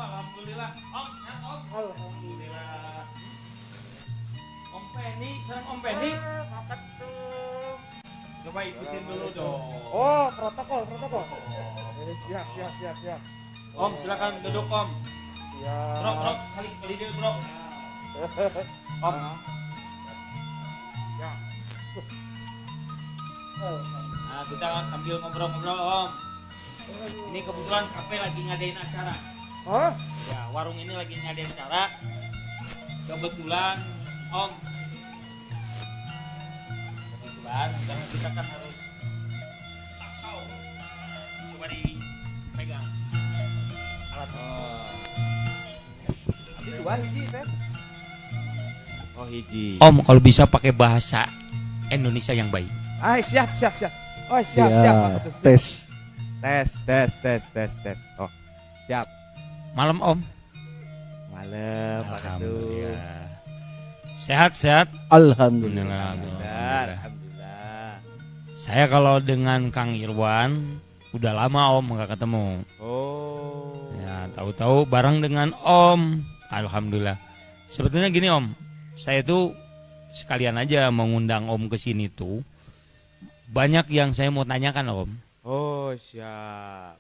alhamdulillah. Om, sehat Om. Alhamdulillah. Om Penny, serang Om Penny. Apa tuh? Coba ikutin dulu dong. Oh, protokol. Siap. Om, silakan duduk Om. Siap. Bro, saling lidil bro. Om. Ya. Nah, kita sambil ngobrol-ngobrol Om. Ini kebetulan kafe lagi ngadain acara. Hah? Ya, warung ini lagi ngadain acara. Kebetulan Om. Karena kita kan harus taksau. Coba dipegang alat. Abi dua hiji, Teh. Oh hiji. Om, kalau bisa pakai bahasa Indonesia yang baik. Siap. Oh, siap. Tes. Oh, siap. Malam Om. Malam, Pak Ketum. Alhamdulillah. Sehat. Alhamdulillah. Alhamdulillah. Saya kalau dengan Kang Irwan udah lama Om nggak ketemu. Oh. Ya, tahu-tahu bareng dengan Om. Alhamdulillah. Sebetulnya gini Om, saya tuh sekalian aja mengundang Om ke sini tuh. Banyak yang saya mau tanyakan Om. Oh, siap.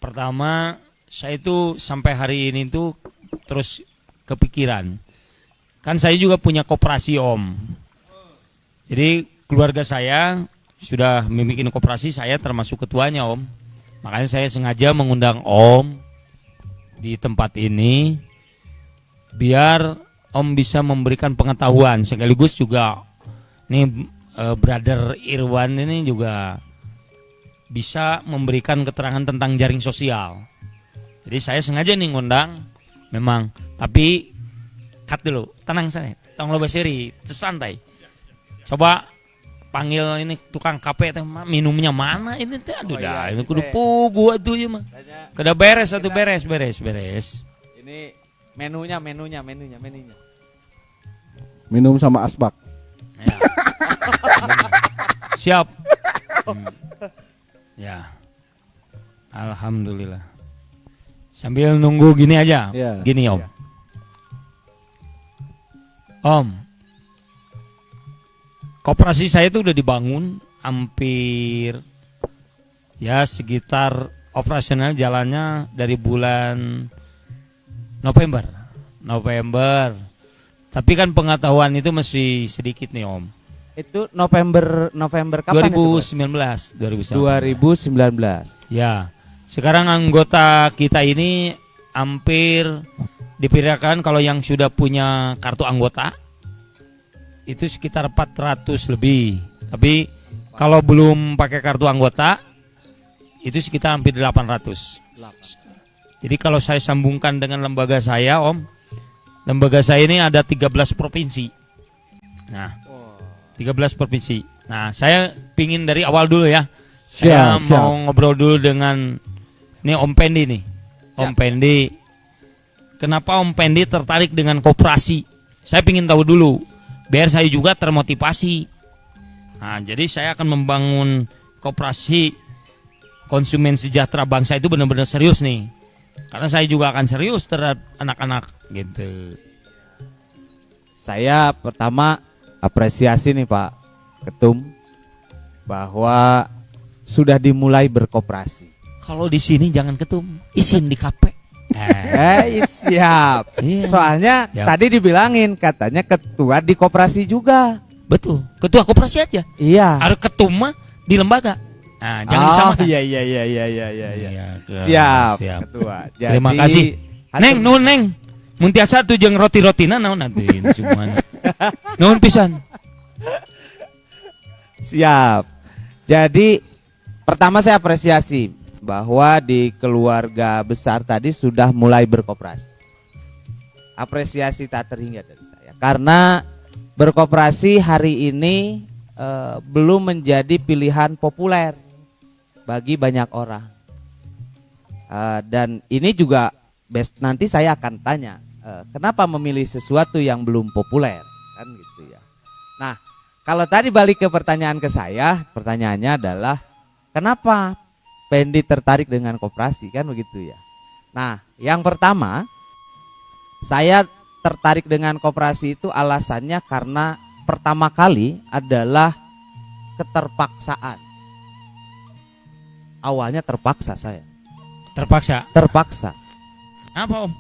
Pertama, saya itu sampai hari ini tuh terus kepikiran. Kan saya juga punya koperasi Om. Jadi keluarga saya sudah membuat koperasi, saya termasuk ketuanya Om. Makanya saya sengaja mengundang Om di tempat ini biar Om bisa memberikan pengetahuan sekaligus juga nih brother Irwan ini juga bisa memberikan keterangan tentang jaring sosial. Jadi saya sengaja nih ngundang memang, tapi cut dulu, tenang saya, tong lo basiri, santai. Coba panggil ini tukang kafe teh, minumnya mana ini teh? Aduh dah, ini kudu pugu atuh ya mah. Kada beres atuh, beres. Ini menunya. Minum sama asbak. Ya. Siap. Ya. Alhamdulillah. Sambil nunggu gini aja. Ya. Gini Om. Om, koperasi saya itu udah dibangun hampir ya sekitar operasional jalannya dari bulan November. Tapi kan pengetahuan itu masih sedikit nih Om. Itu November kapan 2019. itu? 2019. Ya. Sekarang anggota kita ini hampir diperkirakan kalau yang sudah punya kartu anggota itu sekitar 400 lebih. Tapi kalau belum pakai kartu anggota itu sekitar hampir 800. Jadi kalau saya sambungkan dengan lembaga saya Om, lembaga saya ini ada 13 provinsi. Nah, 13 provinsi. Nah, saya pingin dari awal dulu ya. Saya mau ngobrol dulu dengan ini Om Pendi nih. Om Pendi, kenapa Om Pendi tertarik dengan koperasi? Saya pingin tahu dulu, biar saya juga termotivasi. Nah, jadi saya akan membangun koperasi konsumen sejahtera bangsa itu benar-benar serius nih. Karena saya juga akan serius terhadap anak-anak gitu. Saya pertama apresiasi nih Pak Ketum bahwa sudah dimulai berkoperasi. Kalau di sini jangan ketum, isin di kafe. Siap. Iya. Soalnya tadi dibilangin katanya ketua di koperasi juga. Betul, ketua koperasi aja. Iya. Harus ketum mah di lembaga. Nah, jangan disamakan. Iya. Iya, Siap. Ketua. Jadi, terima kasih. Neng, nun neng. Mun tiasa tuh jeung roti-rotina naon nanti semuanya. Nuhun pisan. Siap. Jadi pertama saya apresiasi bahwa di keluarga besar tadi sudah mulai berkoperasi. Apresiasi tak terhingga dari saya karena berkoperasi hari ini belum menjadi pilihan populer bagi banyak orang. Dan ini juga nanti saya akan tanya kenapa memilih sesuatu yang belum populer kan gitu ya. Nah, kalau tadi balik ke pertanyaan ke saya, pertanyaannya adalah kenapa Pendi tertarik dengan koperasi kan begitu ya. Nah, yang pertama, saya tertarik dengan koperasi itu alasannya karena pertama kali adalah keterpaksaan. Awalnya terpaksa saya. Terpaksa. Terpaksa. Apa Om?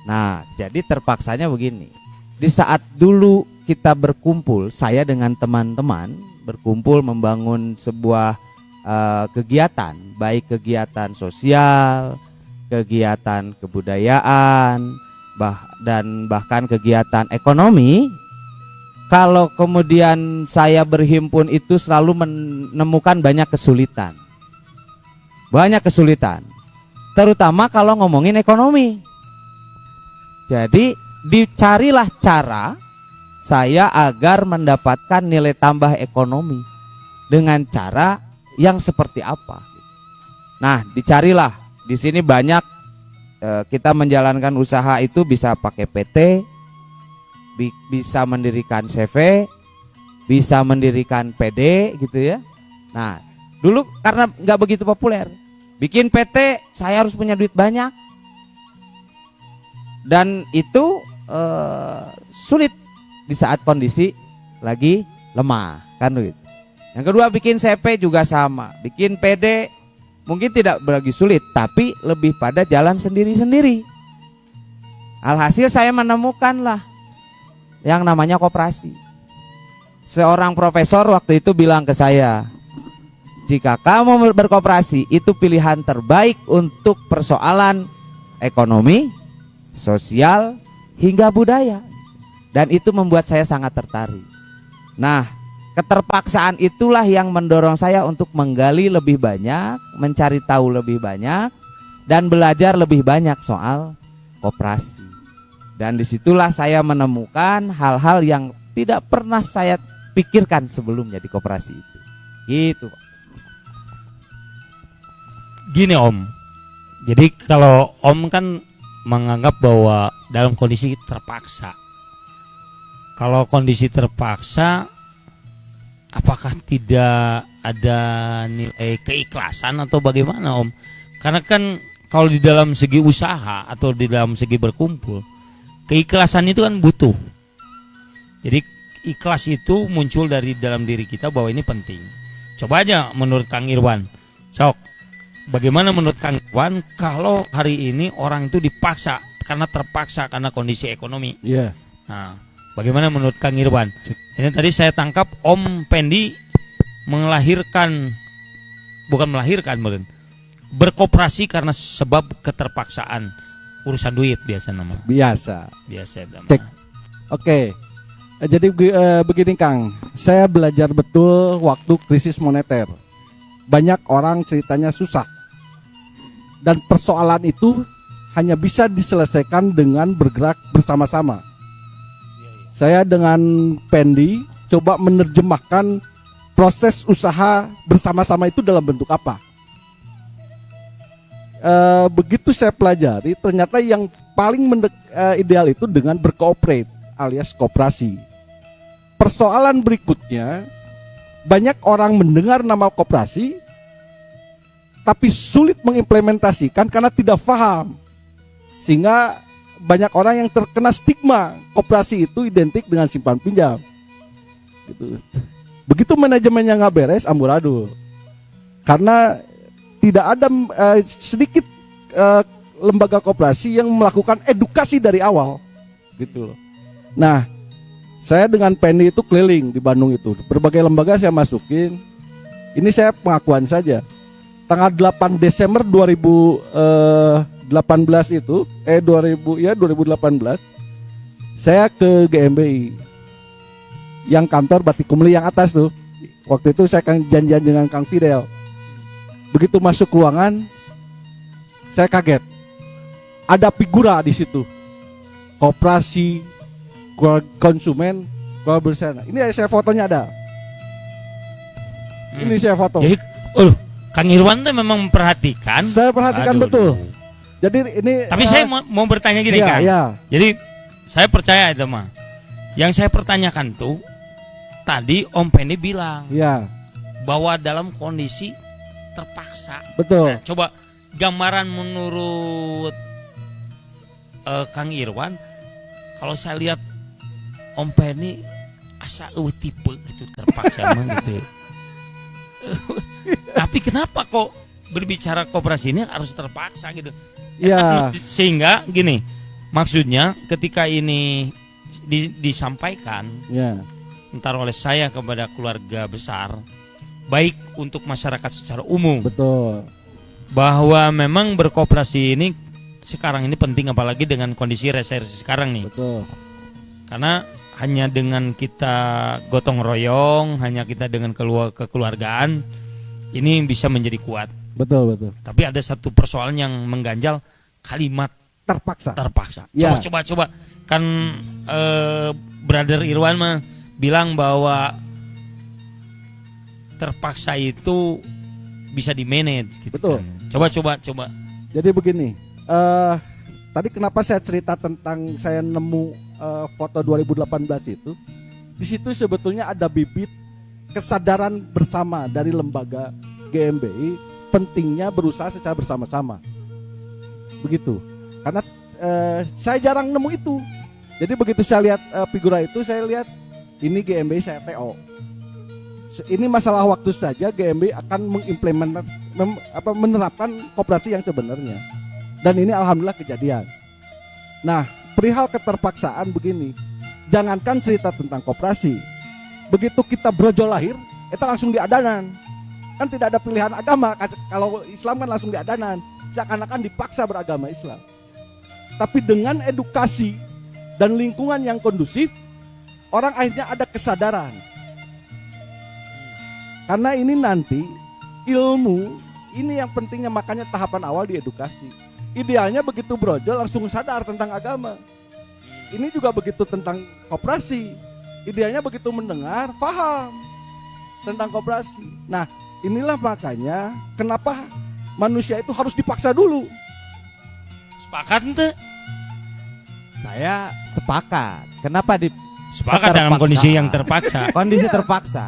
Nah, jadi terpaksanya begini. Di saat dulu kita berkumpul, saya dengan teman-teman berkumpul membangun sebuah kegiatan, baik kegiatan sosial, kegiatan kebudayaan, dan bahkan kegiatan ekonomi. Kalau kemudian saya berhimpun itu selalu menemukan banyak kesulitan. Banyak kesulitan. Terutama kalau ngomongin ekonomi. Jadi dicarilah cara saya agar mendapatkan nilai tambah ekonomi dengan cara yang seperti apa. Nah, dicarilah. Di sini banyak kita menjalankan usaha itu bisa pakai PT, bisa mendirikan CV, bisa mendirikan PD gitu ya. Nah, dulu karena nggak begitu populer, bikin PT saya harus punya duit banyak. Dan itu sulit di saat kondisi lagi lemah kan gitu. Yang kedua bikin CP juga sama, bikin PD mungkin tidak begitu sulit, tapi lebih pada jalan sendiri-sendiri. Alhasil saya menemukanlah yang namanya koperasi. Seorang profesor waktu itu bilang ke saya, jika kamu berkoperasi itu pilihan terbaik untuk persoalan ekonomi, sosial, hingga budaya. Dan itu membuat saya sangat tertarik. Nah, keterpaksaan itulah yang mendorong saya untuk menggali lebih banyak, mencari tahu lebih banyak, dan belajar lebih banyak soal koperasi. Dan disitulah saya menemukan hal-hal yang tidak pernah saya pikirkan sebelumnya di koperasi itu. Gitu. Gini Om, jadi kalau Om kan menganggap bahwa dalam kondisi terpaksa. Kalau kondisi terpaksa, apakah tidak ada nilai keikhlasan atau bagaimana Om? Karena kan kalau di dalam segi usaha atau di dalam segi berkumpul, keikhlasan itu kan butuh. Jadi ikhlas itu muncul dari dalam diri kita bahwa ini penting. Coba aja menurut Kang Irwan, Sok, bagaimana menurut Kang Irwan kalau hari ini orang itu dipaksa karena terpaksa karena kondisi ekonomi? Iya. Nah, bagaimana menurut Kang Irwan? Ini tadi saya tangkap Om Pendi bukan melahirkan, berkoperasi karena sebab keterpaksaan, urusan duit biasa nama. Biasa. Nama. Cek. Oke. Jadi begini Kang, saya belajar betul waktu krisis moneter. Banyak orang ceritanya susah. Dan persoalan itu hanya bisa diselesaikan dengan bergerak bersama-sama. Saya dengan Pendi coba menerjemahkan proses usaha bersama-sama itu dalam bentuk apa. Begitu saya pelajari, ternyata yang paling ideal itu dengan berkooperate alias koperasi. Persoalan berikutnya, banyak orang mendengar nama koperasi tapi sulit mengimplementasikan karena tidak paham. Sehingga banyak orang yang terkena stigma koperasi itu identik dengan simpan pinjam. Gitu. Begitu manajemennya nggak beres, amburadul. Karena tidak ada sedikit lembaga koperasi yang melakukan edukasi dari awal, gitu loh. Nah, saya dengan Penny itu keliling di Bandung itu, berbagai lembaga saya masukin. Ini saya pengakuan saja. Tanggal 8 Desember 2018 itu 2018 saya ke GMBI yang kantor Batik Kumli yang atas tuh. Waktu itu saya janjian dengan Kang Fidel. Begitu masuk ruangan, saya kaget. Ada figura di situ. Koperasi, konsumen, bersama. Ini saya fotonya ada. Ini saya foto. Jadi, Kang Irwan tuh memang memperhatikan. Saya perhatikan betul. Jadi ini. Tapi saya mau bertanya gini iya, Kang. iya. Jadi saya percaya itu mah. Yang saya pertanyakan tuh tadi Om Pendi bilang iya, bahwa dalam kondisi terpaksa. betul. Nah, coba gambaran menurut Kang Irwan, kalau saya lihat Om Penny asa tipe gitu terpaksa mah gitu. Tapi kenapa kok berbicara koperasi ini harus terpaksa gitu? Ya. Sehingga gini, maksudnya ketika ini disampaikan Ya. entar oleh saya kepada keluarga besar, baik untuk masyarakat secara umum, Betul. bahwa memang berkoperasi ini sekarang ini penting, apalagi dengan kondisi resersi sekarang nih. Betul. Karena hanya dengan kita gotong royong, hanya kita dengan kekeluargaan, ini bisa menjadi kuat. Betul, betul. Tapi ada satu persoalan yang mengganjal, kalimat Terpaksa. terpaksa. Ya. Coba kan Brother Irwan mah bilang bahwa terpaksa itu bisa di manage gitu. Betul. Kan. Coba. Jadi begini, tadi kenapa saya cerita tentang saya nemu foto 2018 itu? Di situ sebetulnya ada bibit kesadaran bersama dari lembaga GMBI pentingnya berusaha secara bersama-sama. Begitu. Karena saya jarang nemu itu. Jadi begitu saya lihat figura itu, saya lihat ini GMBI, saya PO. Ini masalah waktu saja GMBI akan menerapkan koperasi yang sebenarnya. Dan ini alhamdulillah kejadian. Nah, perihal keterpaksaan begini, jangankan cerita tentang koperasi, begitu kita brojol lahir, kita langsung diadanan. Kan tidak ada pilihan agama. Kalau Islam kan langsung diadanan, seakan-akan dipaksa beragama Islam. Tapi dengan edukasi dan lingkungan yang kondusif, orang akhirnya ada kesadaran. Karena ini nanti ilmu ini yang pentingnya, makanya tahapan awal di edukasi. Idealnya begitu brojol langsung sadar tentang agama. Ini juga begitu tentang koperasi. Idealnya begitu mendengar paham tentang koperasi. Nah, inilah makanya kenapa manusia itu harus dipaksa dulu. Sepakat ente? Saya sepakat. Kenapa di Sepakat dalam terpaksa? kondisi yang terpaksa. Kondisi terpaksa.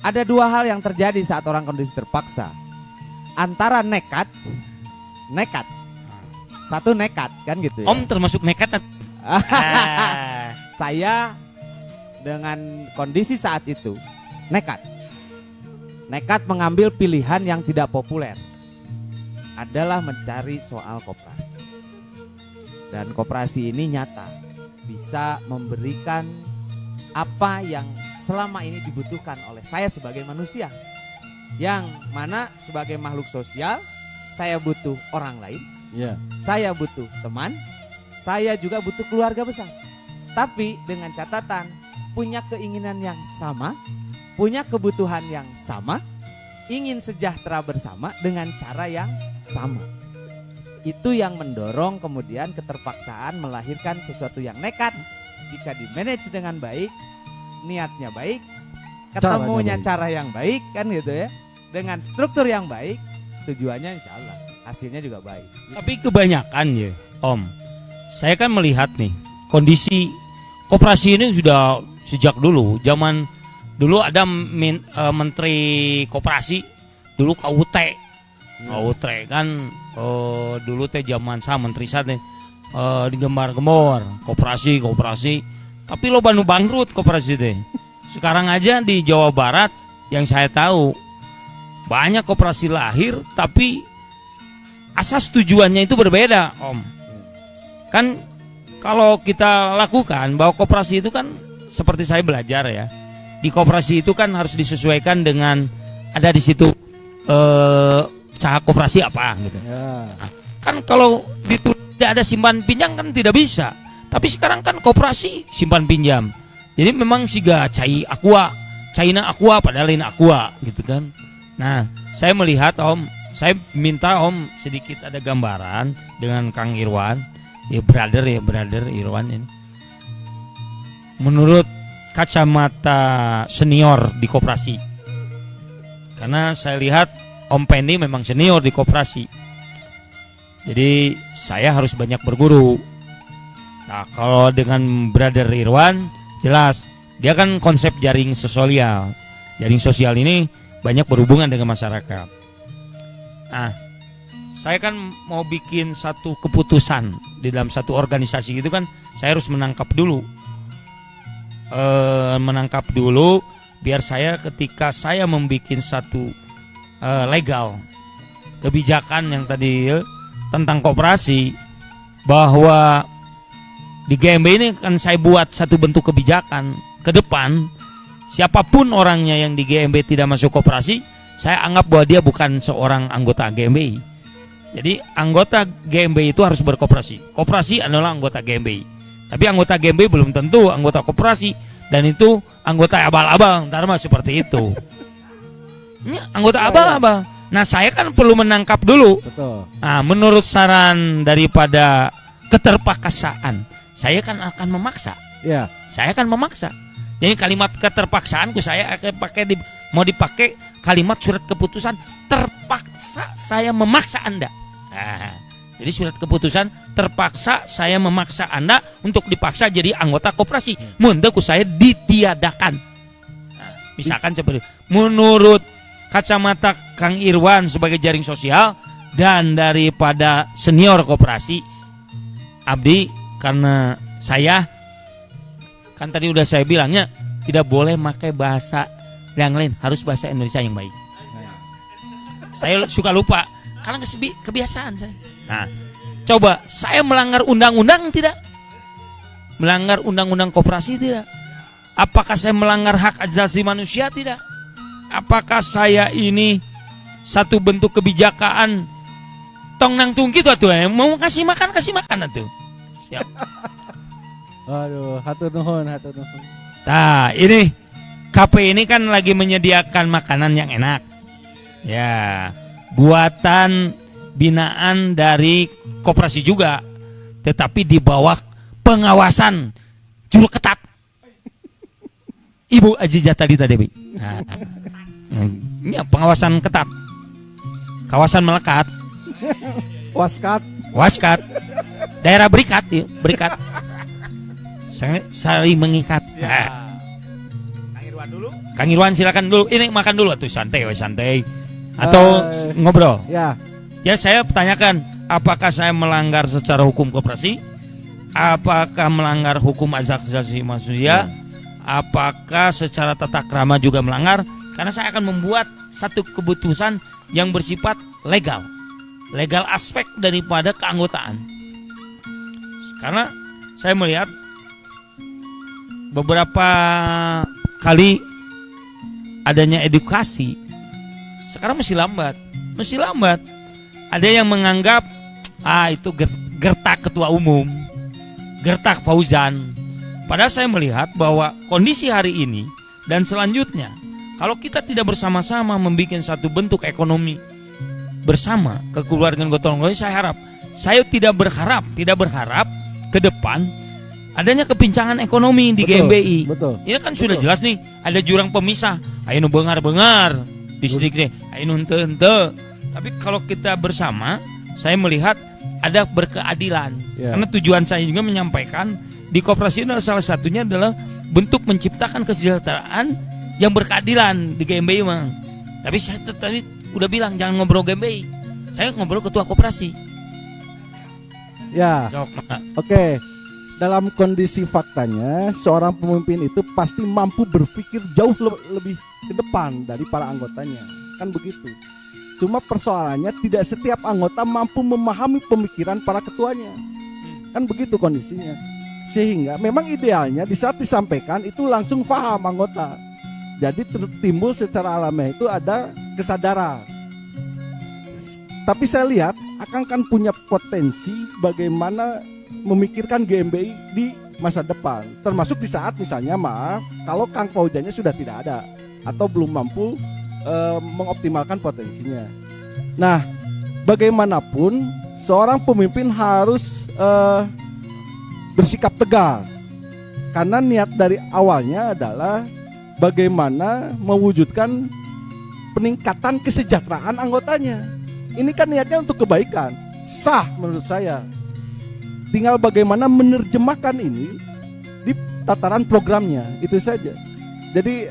Ada dua hal yang terjadi saat orang kondisi terpaksa. Antara nekat. Satu nekat kan gitu ya. Om termasuk nekat. Saya dengan kondisi saat itu nekat mengambil pilihan yang tidak populer, adalah mencari soal koperasi. Dan koperasi ini nyata bisa memberikan apa yang selama ini dibutuhkan oleh saya sebagai manusia, yang mana sebagai makhluk sosial saya butuh orang lain, saya butuh teman, saya juga butuh keluarga besar. Tapi dengan catatan punya keinginan yang sama, punya kebutuhan yang sama, ingin sejahtera bersama dengan cara yang sama. Itu yang mendorong kemudian keterpaksaan melahirkan sesuatu yang nekat. Jika di-manage dengan baik, niatnya baik, ketemunya cara yang baik kan gitu ya, dengan struktur yang baik, tujuannya insya Allah hasilnya juga baik. Tapi kebanyakan ya Om, saya kan melihat nih kondisi koperasi ini sudah sejak dulu. Zaman dulu ada menteri koperasi, dulu KUT kan dulu teh zaman saya menteri saya digembar-gembor koperasi. Tapi lo banu bangkrut koperasi teh. Sekarang aja di Jawa Barat yang saya tahu banyak koperasi lahir, tapi asas tujuannya itu berbeda, Om. Kan kalau kita lakukan bahwa koperasi itu kan seperti saya belajar ya, di koperasi itu kan harus disesuaikan dengan ada di situ usaha koperasi apa gitu. Ya. Kan kalau tidak ada simpan pinjam kan tidak bisa. Tapi sekarang kan koperasi simpan pinjam. Jadi memang siga China Aqua padahal ini Aqua gitu kan. Nah, saya melihat Om, saya minta Om sedikit ada gambaran dengan Kang Irwan, ya brother Irwan ini. Menurut kacamata senior di koperasi. Karena saya lihat Om Penny memang senior di koperasi. Jadi saya harus banyak berguru. Nah, kalau dengan Brother Irwan jelas dia kan konsep jaring sosial. Jaring sosial ini banyak berhubungan dengan masyarakat. Nah, saya kan mau bikin satu keputusan di dalam satu organisasi gitu kan, saya harus menangkap dulu. Menangkap dulu biar saya ketika saya membuat satu legal kebijakan yang tadi tentang koperasi, bahwa di GMB ini kan saya buat satu bentuk kebijakan ke depan, siapapun orangnya yang di GMB tidak masuk koperasi, saya anggap bahwa dia bukan seorang anggota GMB. Jadi anggota GMB itu harus berkoperasi. Koperasi adalah anggota GMB. Tapi anggota GMB belum tentu anggota koperasi, dan itu anggota abal-abal, ntar mah seperti itu. Ini anggota abal-abal. Nah, saya kan perlu menangkap dulu. Betul. Nah, menurut saran daripada keterpaksaan, saya kan akan memaksa. Ya. Saya akan memaksa. Jadi kalimat keterpaksaanku saya akan pakai mau dipakai kalimat surat keputusan terpaksa saya memaksa Anda. Nah, jadi surat keputusan terpaksa saya memaksa Anda untuk dipaksa jadi anggota koperasi. Mundur saya ditiadakan. Nah, misalkan seperti itu. Menurut kacamata Kang Irwan sebagai jaring sosial dan daripada senior koperasi, abdi karena saya kan tadi udah saya bilangnya tidak boleh pakai bahasa yang lain, harus bahasa Indonesia yang baik. Saya suka lupa karena kebiasaan saya. Nah, coba saya melanggar undang-undang tidak? Melanggar undang-undang koperasi tidak? Apakah saya melanggar hak asasi manusia tidak? Apakah saya ini satu bentuk kebijakan tong nang tung gitu atuh, mau kasih makan atuh. Siap. Aduh, hatur nuhun. Nah, ini KP ini kan lagi menyediakan makanan yang enak. Ya, buatan binaan dari koperasi juga, tetapi di bawah pengawasan juru ketat Ibu Aji Jatalita Dewi. Nah, ini pengawasan ketat, kawasan melekat, waskat, daerah berikat, ya, berikat, saling mengikat. Nah. Kang Irwan silakan dulu, ini makan dulu atau santai. Atau ngobrol. Ya, saya tanyakan, apakah saya melanggar secara hukum koperasi? Apakah melanggar hukum asasi manusia? Apakah secara tata krama juga melanggar? Karena saya akan membuat satu keputusan yang bersifat legal aspek daripada keanggotaan. Karena saya melihat beberapa kali adanya edukasi sekarang masih lambat. Ada yang menganggap itu gertak ketua umum, gertak Fauzan. Padahal saya melihat bahwa kondisi hari ini dan selanjutnya, kalau kita tidak bersama-sama membuat satu bentuk ekonomi bersama kekeluargaan gotong royong, saya tidak berharap ke depan adanya kepincangan ekonomi di GMBI. Betul. Ini kan sudah jelas nih, ada jurang pemisah. Ayo nu bengar-bengar distrik deh, ayo nu henteu. Tapi kalau kita bersama, saya melihat ada berkeadilan. Karena tujuan saya juga menyampaikan di koperasi adalah salah satunya adalah bentuk menciptakan kesejahteraan yang berkeadilan di GMBI, Mang. Tapi saya tadi udah bilang jangan ngobrol GMBI. Saya ngobrol ketua koperasi. Ya. Oke. Dalam kondisi faktanya, seorang pemimpin itu pasti mampu berpikir jauh lebih ke depan dari para anggotanya. Kan begitu. Cuma persoalannya tidak setiap anggota mampu memahami pemikiran para ketuanya. Kan begitu kondisinya. Sehingga memang idealnya di saat disampaikan itu langsung paham anggota. Jadi timbul secara alamiah itu ada kesadaran. Tapi saya lihat Akang kan punya potensi bagaimana memikirkan GMBI di masa depan, termasuk di saat misalnya kalau Kang Fauzannya sudah tidak ada atau belum mampu mengoptimalkan potensinya. Nah, bagaimanapun seorang pemimpin harus bersikap tegas, karena niat dari awalnya adalah bagaimana mewujudkan peningkatan kesejahteraan anggotanya. Ini kan niatnya untuk kebaikan, sah menurut saya. Tinggal bagaimana menerjemahkan ini di tataran programnya, itu saja. Jadi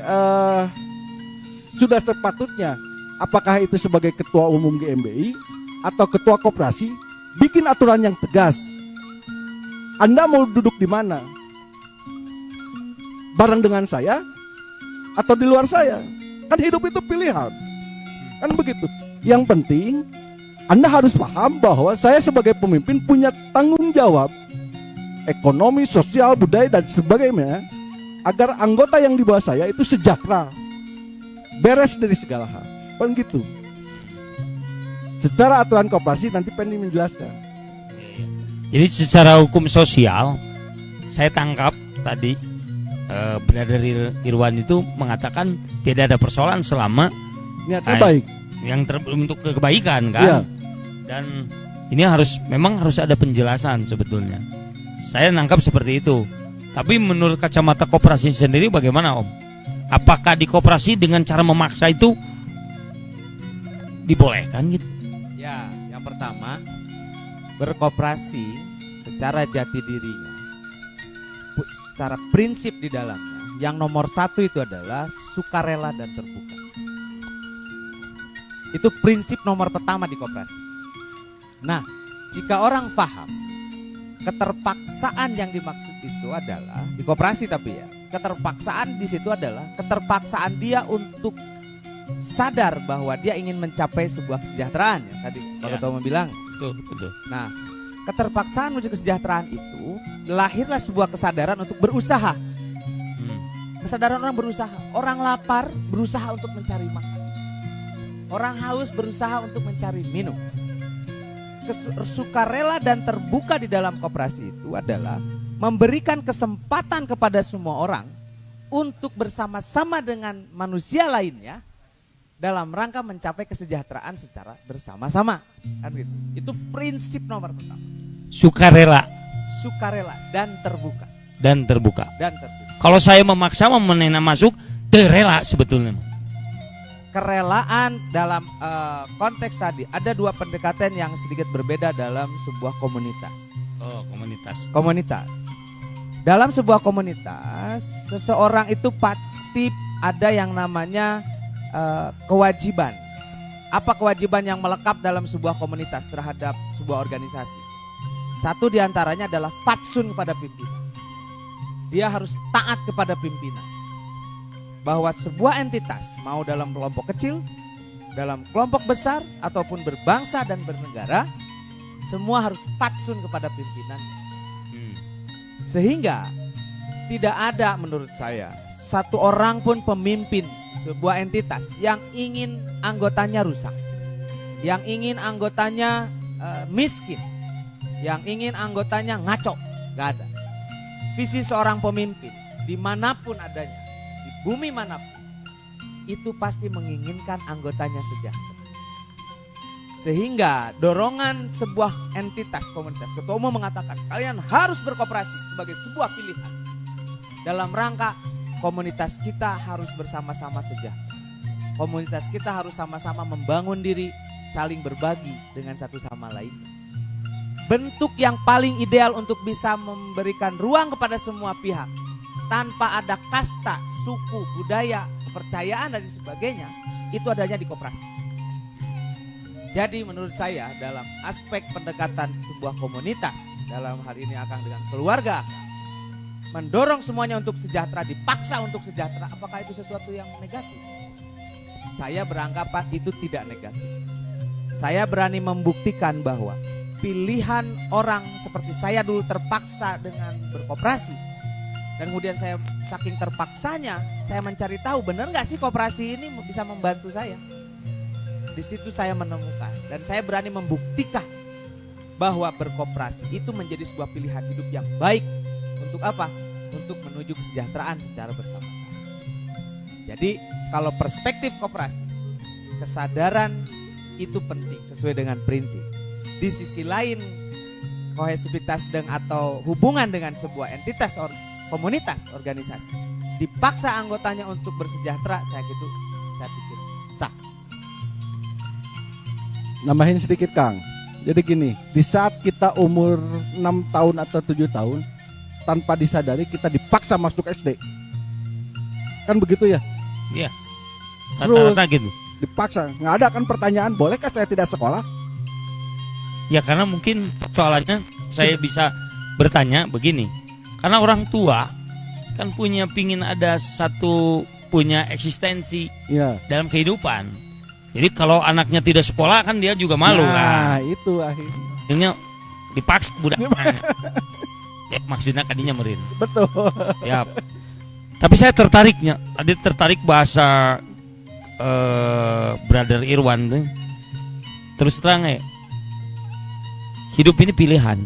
sudah sepatutnya apakah itu sebagai ketua umum GMBI atau ketua koperasi bikin aturan yang tegas. Anda mau duduk di mana? Bareng dengan saya atau di luar saya? Kan hidup itu pilihan. Kan begitu. Yang penting Anda harus paham bahwa saya sebagai pemimpin punya tanggung jawab ekonomi, sosial, budaya dan sebagainya agar anggota yang di bawah saya itu sejahtera, beres dari segala hal. Kan gitu. Secara aturan koperasi nanti Pendi menjelaskan. Jadi secara hukum sosial saya tangkap tadi benar dari Irwan itu mengatakan tidak ada persoalan selama Niatnya baik. Yang untuk kebaikan kan. Iya. Dan ini memang harus ada penjelasan sebetulnya. Saya nangkap seperti itu. Tapi menurut kacamata koperasi sendiri bagaimana Om? Apakah di koperasi dengan cara memaksa itu dibolehkan gitu? Ya, yang pertama berkoperasi secara jati dirinya, secara prinsip di dalamnya, yang nomor satu itu adalah sukarela dan terbuka. Itu prinsip nomor pertama di koperasi. Nah, jika orang paham keterpaksaan yang dimaksud itu adalah di koperasi, tapi ya keterpaksaan di situ adalah keterpaksaan dia untuk sadar bahwa dia ingin mencapai sebuah kesejahteraan ya, tadi Pak Ketua bilang. Betul. Nah, keterpaksaan menuju kesejahteraan itu lahirlah sebuah kesadaran untuk berusaha. Kesadaran orang berusaha. Orang lapar berusaha untuk mencari makan. Orang haus berusaha untuk mencari minum. Sukarela dan terbuka di dalam koperasi itu adalah memberikan kesempatan kepada semua orang untuk bersama-sama dengan manusia lainnya dalam rangka mencapai kesejahteraan secara bersama-sama. Kan gitu. Itu prinsip nomor pertama. Sukarela Dan terbuka. Kalau saya memaksa menena masuk, terela sebetulnya. Kerelaan dalam konteks tadi ada dua pendekatan yang sedikit berbeda dalam sebuah komunitas. Komunitas. Dalam sebuah komunitas, seseorang itu pasti ada yang namanya kewajiban. Apa kewajiban yang melekat dalam sebuah komunitas terhadap sebuah organisasi? Satu diantaranya adalah fatsun kepada pimpinan. Dia harus taat kepada pimpinan. Bahwa sebuah entitas mau dalam kelompok kecil, dalam kelompok besar ataupun berbangsa dan bernegara, semua harus fatsun kepada pimpinan. Sehingga tidak ada menurut saya satu orang pun pemimpin sebuah entitas yang ingin anggotanya rusak, yang ingin anggotanya miskin, yang ingin anggotanya ngaco. Gak ada. Visi seorang pemimpin dimanapun adanya, bumi manapun, itu pasti menginginkan anggotanya sejahtera. Sehingga dorongan sebuah entitas komunitas, ketua umum mengatakan kalian harus berkoperasi sebagai sebuah pilihan dalam rangka komunitas kita harus bersama-sama sejahtera. Komunitas kita harus sama-sama membangun diri, saling berbagi dengan satu sama lain. Bentuk yang paling ideal untuk bisa memberikan ruang kepada semua pihak tanpa ada kasta, suku, budaya, kepercayaan dan sebagainya, itu adanya di koperasi. Jadi menurut saya dalam aspek pendekatan sebuah komunitas, dalam hal ini akan dengan keluarga, mendorong semuanya untuk sejahtera, dipaksa untuk sejahtera, apakah itu sesuatu yang negatif? Saya beranggapan itu tidak negatif. Saya berani membuktikan bahwa pilihan orang seperti saya dulu terpaksa dengan berkoperasi, dan kemudian saya saking terpaksanya, saya mencari tahu benar nggak sih koperasi ini bisa membantu saya. Di situ saya menemukan dan saya berani membuktikan bahwa berkoperasi itu menjadi sebuah pilihan hidup yang baik. Untuk apa? Untuk menuju kesejahteraan secara bersama-sama. Jadi kalau perspektif koperasi, kesadaran itu penting sesuai dengan prinsip. Di sisi lain, kohesivitas atau hubungan dengan sebuah entitas komunitas, organisasi, dipaksa anggotanya untuk bersejahtera, saya pikir sah. Nambahin sedikit Kang. Jadi gini, di saat kita umur 6 tahun atau 7 tahun, tanpa disadari kita dipaksa masuk SD. Kan begitu ya? Iya. Terus Rata-rata gitu. dipaksa. Nggak ada kan pertanyaan, bolehkah saya tidak sekolah? Ya karena mungkin soalnya saya bisa bertanya begini. Karena orang tua kan pingin ada punya eksistensi Ya. dalam kehidupan. Jadi kalau anaknya tidak sekolah kan dia juga malu Nah, kan. itu akhirnya. Akhirnya dipaksa budak. Ya, maksudnya kadinya merin. Betul. Ya. Tapi saya tertariknya. Tadi tertarik bahasa Brother Irwan tuh. Terus terang ya. Hidup ini pilihan.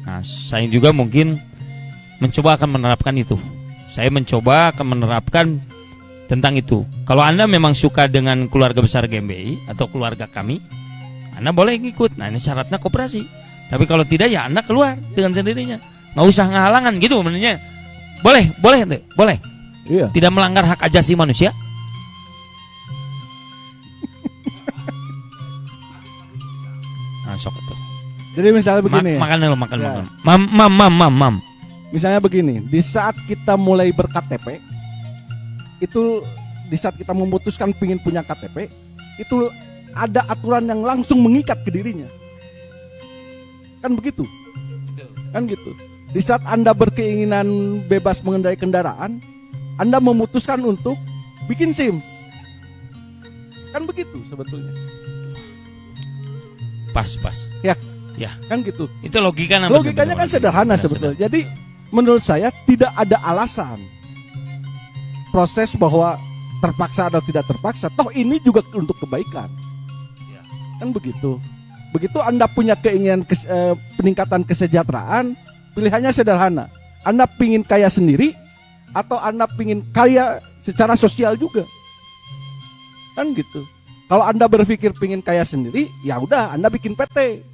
Nah, saya juga mungkin mencoba akan menerapkan itu. Saya mencoba akan menerapkan tentang itu. Kalau Anda memang suka dengan keluarga besar GMBI atau keluarga kami, Anda boleh ngikut. Nah, ini syaratnya koperasi. Tapi kalau tidak ya Anda keluar dengan sendirinya. Nggak usah ngalangan gitu sebenarnya. Boleh, boleh. Iya. Tidak melanggar hak asasi manusia. Nah, sok itu. Jadi misalnya begini. Makan dulu, makan. Ya. Mam. Misalnya begini, di saat kita mulai berKTP, itu di saat kita memutuskan pingin punya KTP, itu ada aturan yang langsung mengikat ke dirinya. Kan begitu? Kan gitu. Di saat Anda berkeinginan bebas mengendarai kendaraan, Anda memutuskan untuk bikin SIM. Kan begitu sebetulnya. Pas. Ya, kan gitu. Itu logikanya Logikanya kan sederhana sebetulnya. Jadi menurut saya tidak ada alasan proses bahwa terpaksa atau tidak terpaksa. Toh ini juga untuk kebaikan. Ya. Kan begitu. Begitu Anda punya keinginan peningkatan kesejahteraan, pilihannya sederhana. Anda pingin kaya sendiri atau Anda pingin kaya secara sosial juga. Kan gitu. Kalau Anda berpikir pingin kaya sendiri, ya udah Anda bikin PT.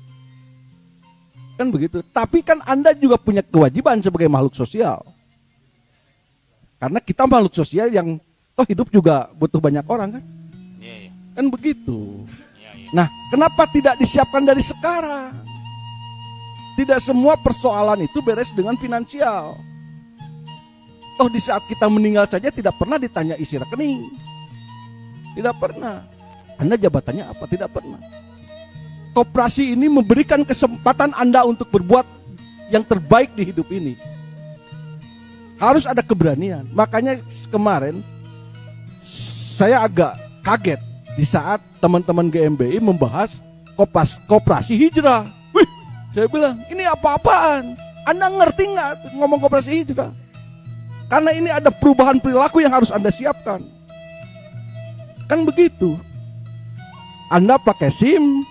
Kan begitu. Tapi kan Anda juga punya kewajiban sebagai makhluk sosial. Karena kita makhluk sosial yang hidup juga butuh banyak orang kan. Iya. Kan begitu. Iya. Nah, kenapa tidak disiapkan dari sekarang? Tidak semua persoalan itu beres dengan finansial. Toh di saat kita meninggal saja tidak pernah ditanya isi rekening. Tidak pernah. Anda jabatannya apa? Tidak pernah. Koperasi ini memberikan kesempatan Anda untuk berbuat yang terbaik di hidup ini. Harus ada keberanian. Makanya kemarin saya agak kaget di saat teman-teman GMBI membahas koperasi hijrah. Wih, saya bilang ini apa-apaan? Anda ngerti nggak ngomong koperasi hijrah? Karena ini ada perubahan perilaku yang harus Anda siapkan. Kan begitu. Anda pakai SIM,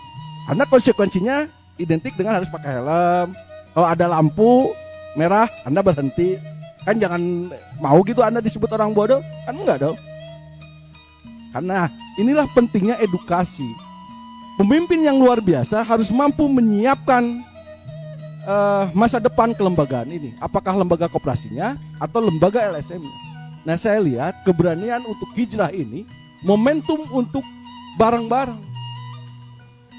Anda konsekuensinya identik dengan harus pakai helm. Kalau ada lampu merah, Anda berhenti. Kan jangan mau gitu Anda disebut orang bodoh. Kan enggak dong. Karena inilah pentingnya edukasi. Pemimpin yang luar biasa harus mampu menyiapkan masa depan kelembagaan ini. Apakah lembaga koperasinya atau lembaga LSM-nya. Nah, saya lihat keberanian untuk hijrah ini momentum untuk bareng-bareng.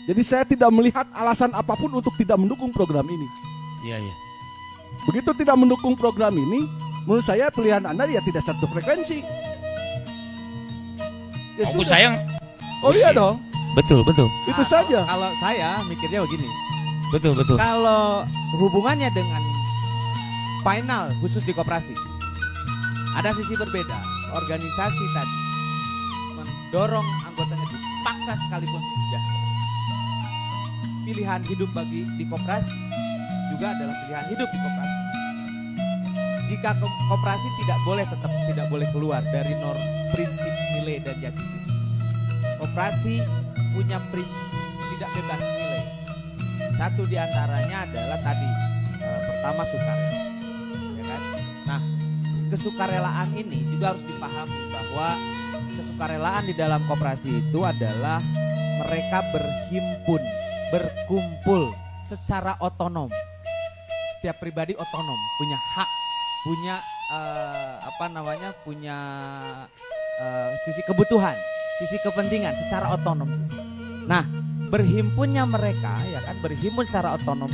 Jadi saya tidak melihat alasan apapun untuk tidak mendukung program ini. Iya. Begitu tidak mendukung program ini, menurut saya pilihan Anda ya tidak satu frekuensi. Ya Aku sudah. sayang. Oh iya dong, Betul. itu saja. Kalau saya mikirnya begini, Betul. kalau hubungannya dengan final khusus di koperasi, ada sisi berbeda. Organisasi tadi mendorong anggotanya dipaksa sekalipun sejahtera. Pilihan hidup bagi di koperasi juga adalah pilihan hidup di koperasi. Jika koperasi tetap tidak boleh keluar dari prinsip nilai dan jati diri. Koperasi punya prinsip tidak bebas nilai. Satu diantaranya adalah tadi pertama sukarela, ya kan? Nah, kesukarelaan ini juga harus dipahami bahwa kesukarelaan di dalam koperasi itu adalah mereka berhimpun, berkumpul secara otonom. Setiap pribadi otonom, punya hak, punya punya sisi kebutuhan, sisi kepentingan secara otonom. Nah, berhimpunnya mereka ya kan berhimpun secara otonom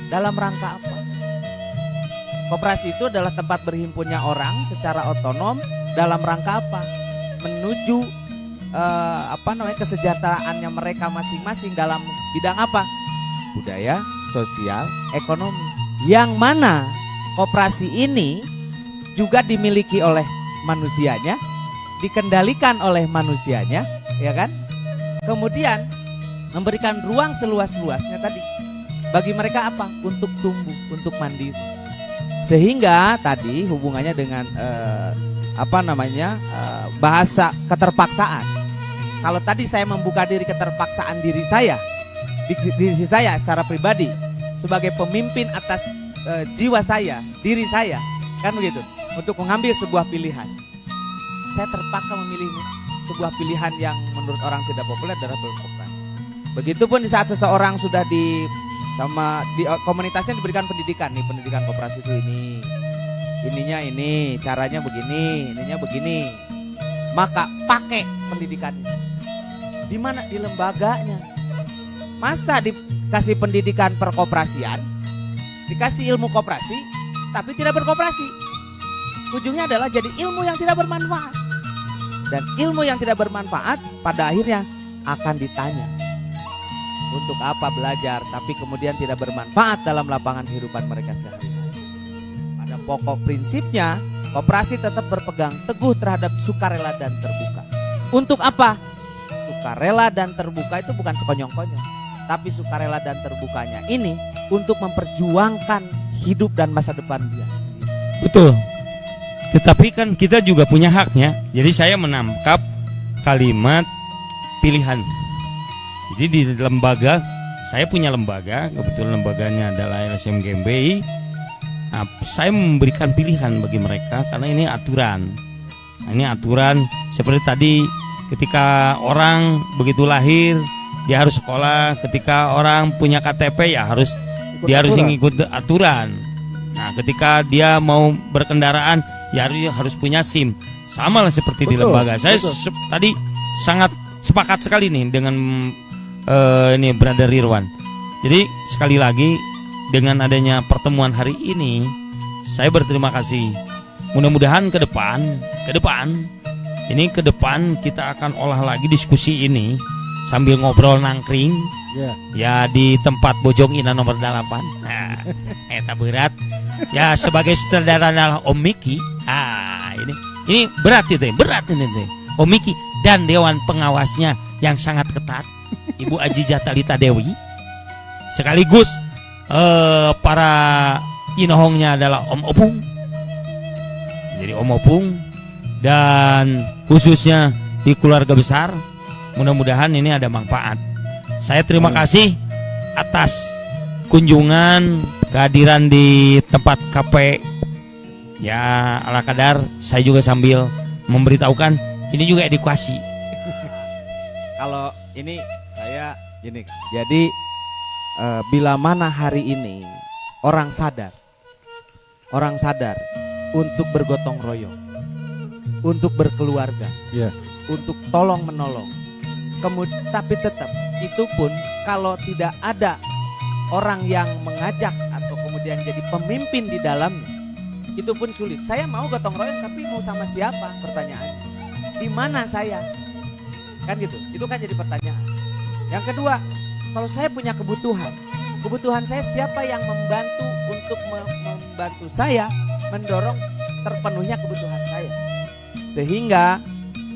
dalam rangka apa? Koperasi itu adalah tempat berhimpunnya orang secara otonom dalam rangka apa? Menuju kesejahteraannya mereka masing-masing dalam bidang apa? budaya, sosial, ekonomi. Yang mana koperasi ini juga dimiliki oleh manusianya, dikendalikan oleh manusianya, ya kan? Kemudian memberikan ruang seluas-luasnya tadi bagi mereka apa? Untuk tumbuh, untuk mandiri. Sehingga tadi hubungannya dengan bahasa keterpaksaan. Kalau tadi saya membuka diri keterpaksaan diri saya, diri saya secara pribadi sebagai pemimpin atas jiwa saya, diri saya, kan begitu, untuk mengambil sebuah pilihan. Saya terpaksa memilih sebuah pilihan yang menurut orang tidak populer adalah berkoperasi. Begitupun di saat seseorang sudah di komunitasnya diberikan pendidikan nih, pendidikan koperasi itu ininya ini, caranya begini, ininya begini. Maka pakai pendidikan ini. Di mana? Di lembaganya. Masa dikasih pendidikan perkoperasian, dikasih ilmu koperasi, tapi tidak berkoperasi. Ujungnya adalah jadi ilmu yang tidak bermanfaat. Dan ilmu yang tidak bermanfaat pada akhirnya akan ditanya. Untuk apa belajar tapi kemudian tidak bermanfaat dalam lapangan kehidupan mereka sehari-hari. Pada pokok prinsipnya, koperasi tetap berpegang teguh terhadap sukarela dan terbuka. Untuk apa? Sukarela dan terbuka itu bukan sekonyong-konyong, tapi sukarela dan terbukanya ini untuk memperjuangkan hidup dan masa depan dia. Betul. Tetapi kan kita juga punya haknya. Jadi saya menangkap kalimat pilihan. Jadi di lembaga, saya punya lembaga, kebetulan lembaganya adalah LSM GmbI. Nah, saya memberikan pilihan bagi mereka karena ini aturan. Nah, ini aturan seperti tadi, ketika orang begitu lahir dia harus sekolah, ketika orang punya KTP ya harus harus ngikut aturan. Nah, ketika dia mau berkendaraan ya harus punya SIM. Sama lah seperti di lembaga. Saya tadi sangat sepakat sekali nih dengan ini Brother Irwan. Jadi sekali lagi dengan adanya pertemuan hari ini, saya berterima kasih. Mudah-mudahan ke depan kita akan olah lagi diskusi ini sambil ngobrol nangkring. Ya di tempat Bojong Indah nomor 8. Nah, eta berat. Ya sebagai sutradara adalah Om Miki. Ini berat ini Om Miki dan dewan pengawasnya yang sangat ketat, Ibu Aji Jatalita Dewi, sekaligus para inohongnya adalah Om Opung. Jadi Om Opung dan khususnya di keluarga besar, mudah-mudahan ini ada manfaat. Saya terima kasih atas kunjungan kehadiran di tempat KP. Ya ala kadar saya juga sambil memberitahukan ini juga edukasi. Kalau ini saya gini, jadi bila mana hari ini orang sadar untuk bergotong royong, untuk berkeluarga, untuk tolong menolong, kemudian tapi tetap itu pun kalau tidak ada orang yang mengajak atau kemudian jadi pemimpin di dalamnya, itu pun sulit. Saya mau gotong royong tapi mau sama siapa? Pertanyaannya. Di mana saya? Kan gitu. Itu kan jadi pertanyaan. Yang kedua, kalau saya punya kebutuhan saya siapa yang membantu untuk membantu saya mendorong terpenuhnya kebutuhan saya. Sehingga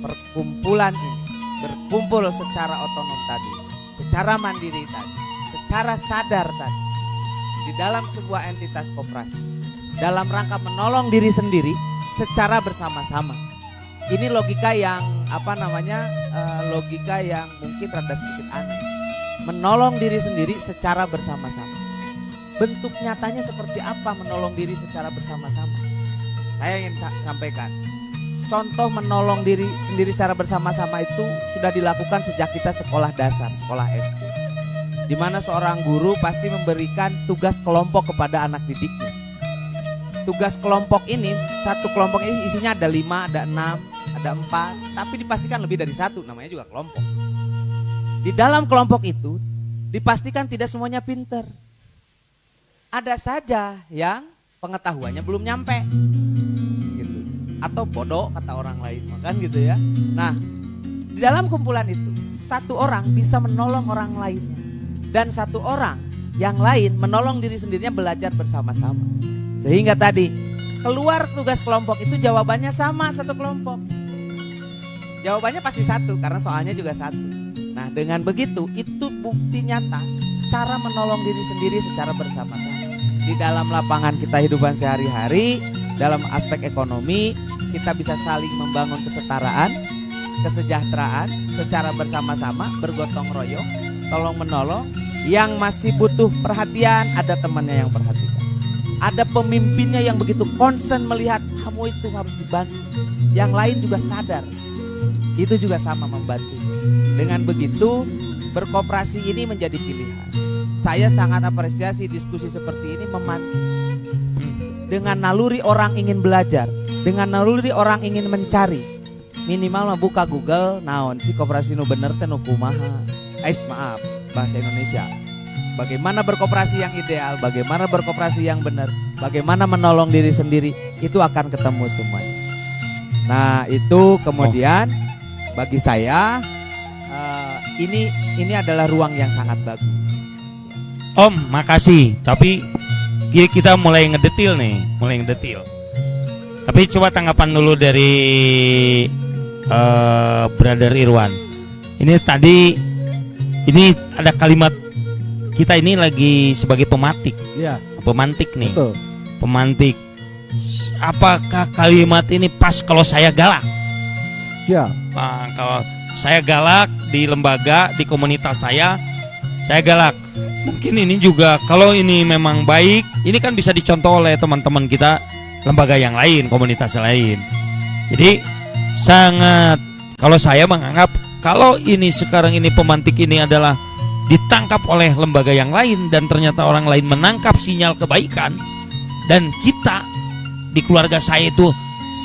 perkumpulan ini berkumpul secara otonom tadi, secara mandiri tadi, secara sadar tadi di dalam sebuah entitas koperasi dalam rangka menolong diri sendiri secara bersama-sama. Ini logika yang logika yang mungkin rada sedikit aneh. Menolong diri sendiri secara bersama-sama. Bentuk nyatanya seperti apa menolong diri secara bersama-sama? Saya ingin sampaikan. Contoh menolong diri sendiri secara bersama-sama itu sudah dilakukan sejak kita sekolah dasar, sekolah SD. Di mana seorang guru pasti memberikan tugas kelompok kepada anak didiknya. Tugas kelompok ini, satu kelompok ini isinya ada 5, ada 6, ada 4, tapi dipastikan lebih dari 1, namanya juga kelompok. Di dalam kelompok itu dipastikan tidak semuanya pinter. Ada saja yang pengetahuannya belum nyampe gitu. Atau bodoh kata orang lain, kan gitu ya. Nah, di dalam kumpulan itu satu orang bisa menolong orang lainnya. Dan satu orang yang lain menolong diri sendirinya, belajar bersama-sama. Sehingga tadi keluar tugas kelompok itu jawabannya sama satu kelompok. Jawabannya pasti satu karena soalnya juga satu. Nah, dengan begitu itu bukti nyata cara menolong diri sendiri secara bersama-sama. Di dalam lapangan kita hidupan sehari-hari, dalam aspek ekonomi, kita bisa saling membangun kesetaraan, kesejahteraan secara bersama-sama, bergotong royong, tolong menolong. Yang masih butuh perhatian, ada temannya yang perhatikan. Ada pemimpinnya yang begitu concern melihat kamu itu harus dibantu. Yang lain juga sadar, itu juga sama membantu. Dengan begitu berkoperasi ini menjadi pilihan. Saya sangat apresiasi diskusi seperti ini memantik. Dengan naluri orang ingin belajar, dengan naluri orang ingin mencari, minimal buka Google, naon si koperasi nu bener teh nu kumaha. Maaf, bahasa Indonesia. Bagaimana berkoperasi yang ideal, bagaimana berkoperasi yang benar, bagaimana menolong diri sendiri, itu akan ketemu semuanya. Nah, itu kemudian bagi saya ini adalah ruang yang sangat bagus. Om, makasih. Tapi kita mulai ngedetil nih, Tapi coba tanggapan dulu dari Brother Irwan. Ini tadi, ini ada kalimat, kita ini lagi sebagai pemantik. Ya. Pemantik nih. Betul. Pemantik. Apakah kalimat ini pas kalau saya galak? Ya. Nah, kalau saya galak di lembaga, di komunitas saya galak. Mungkin ini juga kalau ini memang baik, ini kan bisa dicontoh oleh teman-teman kita lembaga yang lain, komunitas yang lain. Jadi sangat, kalau saya menganggap kalau ini sekarang ini pemantik ini adalah ditangkap oleh lembaga yang lain dan ternyata orang lain menangkap sinyal kebaikan, dan kita di keluarga saya itu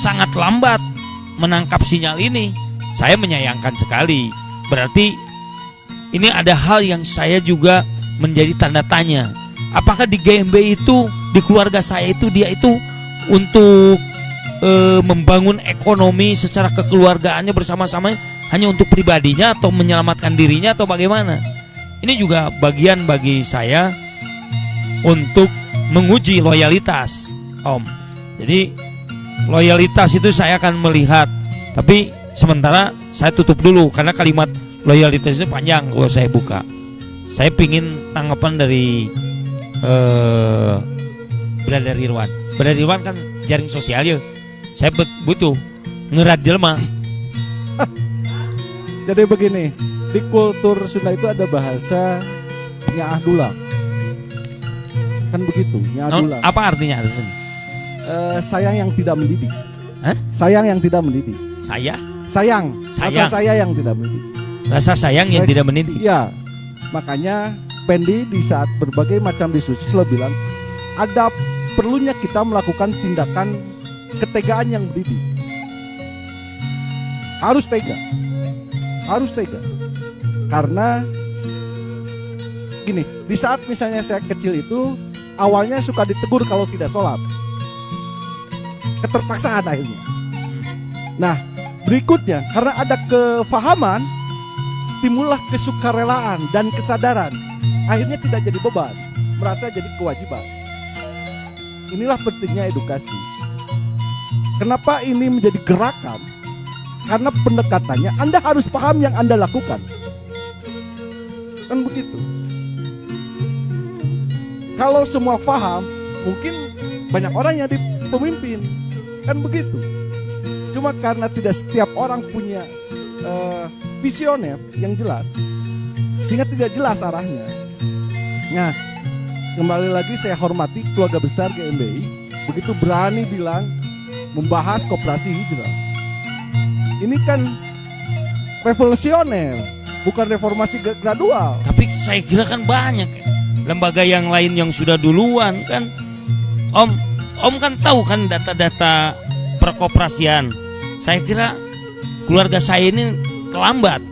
sangat lambat menangkap sinyal ini, saya menyayangkan sekali. Berarti ini ada hal yang saya juga menjadi tanda tanya. Apakah di GMB itu, di keluarga saya itu, dia itu untuk membangun ekonomi secara kekeluargaannya bersama-sama hanya untuk pribadinya atau menyelamatkan dirinya atau bagaimana? Ini juga bagian bagi saya untuk menguji loyalitas, Om. Jadi loyalitas itu saya akan melihat, tapi sementara saya tutup dulu karena kalimat loyalitas itu panjang kalau saya buka. Saya pingin tanggapan dari Brother Irwan. Brother Irwan kan jaring sosial ya. Saya butuh ngerat jelma. Jadi begini, di kultur Sunda itu ada bahasa nyaah dulang. Kan begitu, nyaah dulang. Apa artinya? Sayang yang tidak mendidik. Hah? Sayang yang tidak mendidik. Sayang. Rasa sayang yang tidak mendidik. Rasa sayang yang tidak mendidik. Iya. Makanya Pendi di saat berbagai macam diskusi selalu bilang ada perlunya kita melakukan tindakan ketegaan yang mendidik. Harus tega. Karena gini, di saat misalnya saya kecil itu awalnya suka ditegur kalau tidak sholat, keterpaksaan akhirnya. Nah, berikutnya karena ada kefahaman, timbullah kesukarelaan dan kesadaran. Akhirnya tidak jadi beban, merasa jadi kewajiban. Inilah pentingnya edukasi. Kenapa ini menjadi gerakan? Karena pendekatannya Anda harus paham yang Anda lakukan. Kan begitu. Kalau semua paham, mungkin banyak orang yang jadi pemimpin. Kan begitu. Cuma karena tidak setiap orang punya visioner yang jelas, sehingga tidak jelas arahnya. Nah, kembali lagi saya hormati keluarga besar GMBI begitu berani bilang membahas koperasi hijrah. Ini kan revolusioner, bukan reformasi gradual. Tapi saya kira kan banyak lembaga yang lain yang sudah duluan kan. Om kan tahu kan data-data perkoperasian. Saya kira keluarga saya ini terlambat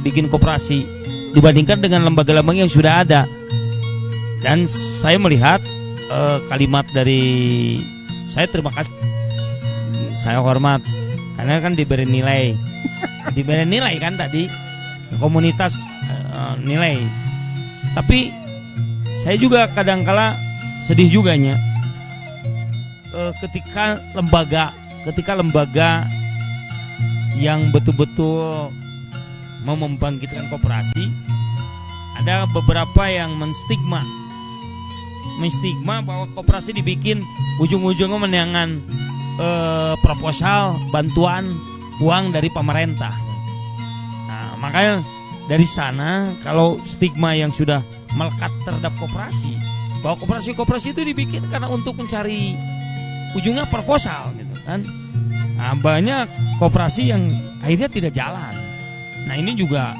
bikin koperasi dibandingkan dengan lembaga-lembaga yang sudah ada. Dan saya melihat kalimat dari saya, terima kasih, saya hormat karena kan diberi nilai kan tadi komunitas nilai. Tapi saya juga kadangkala sedih juga nya ketika lembaga yang betul-betul mau membangkitkan koperasi, ada beberapa yang menstigma bahwa koperasi dibikin ujung-ujungnya menangan proposal bantuan uang dari pemerintah. Nah, makanya dari sana kalau stigma yang sudah melekat terhadap koperasi, bahwa koperasi itu dibikin karena untuk mencari ujungnya proposal gitu kan. Nah, banyak koperasi yang akhirnya tidak jalan. Nah, ini juga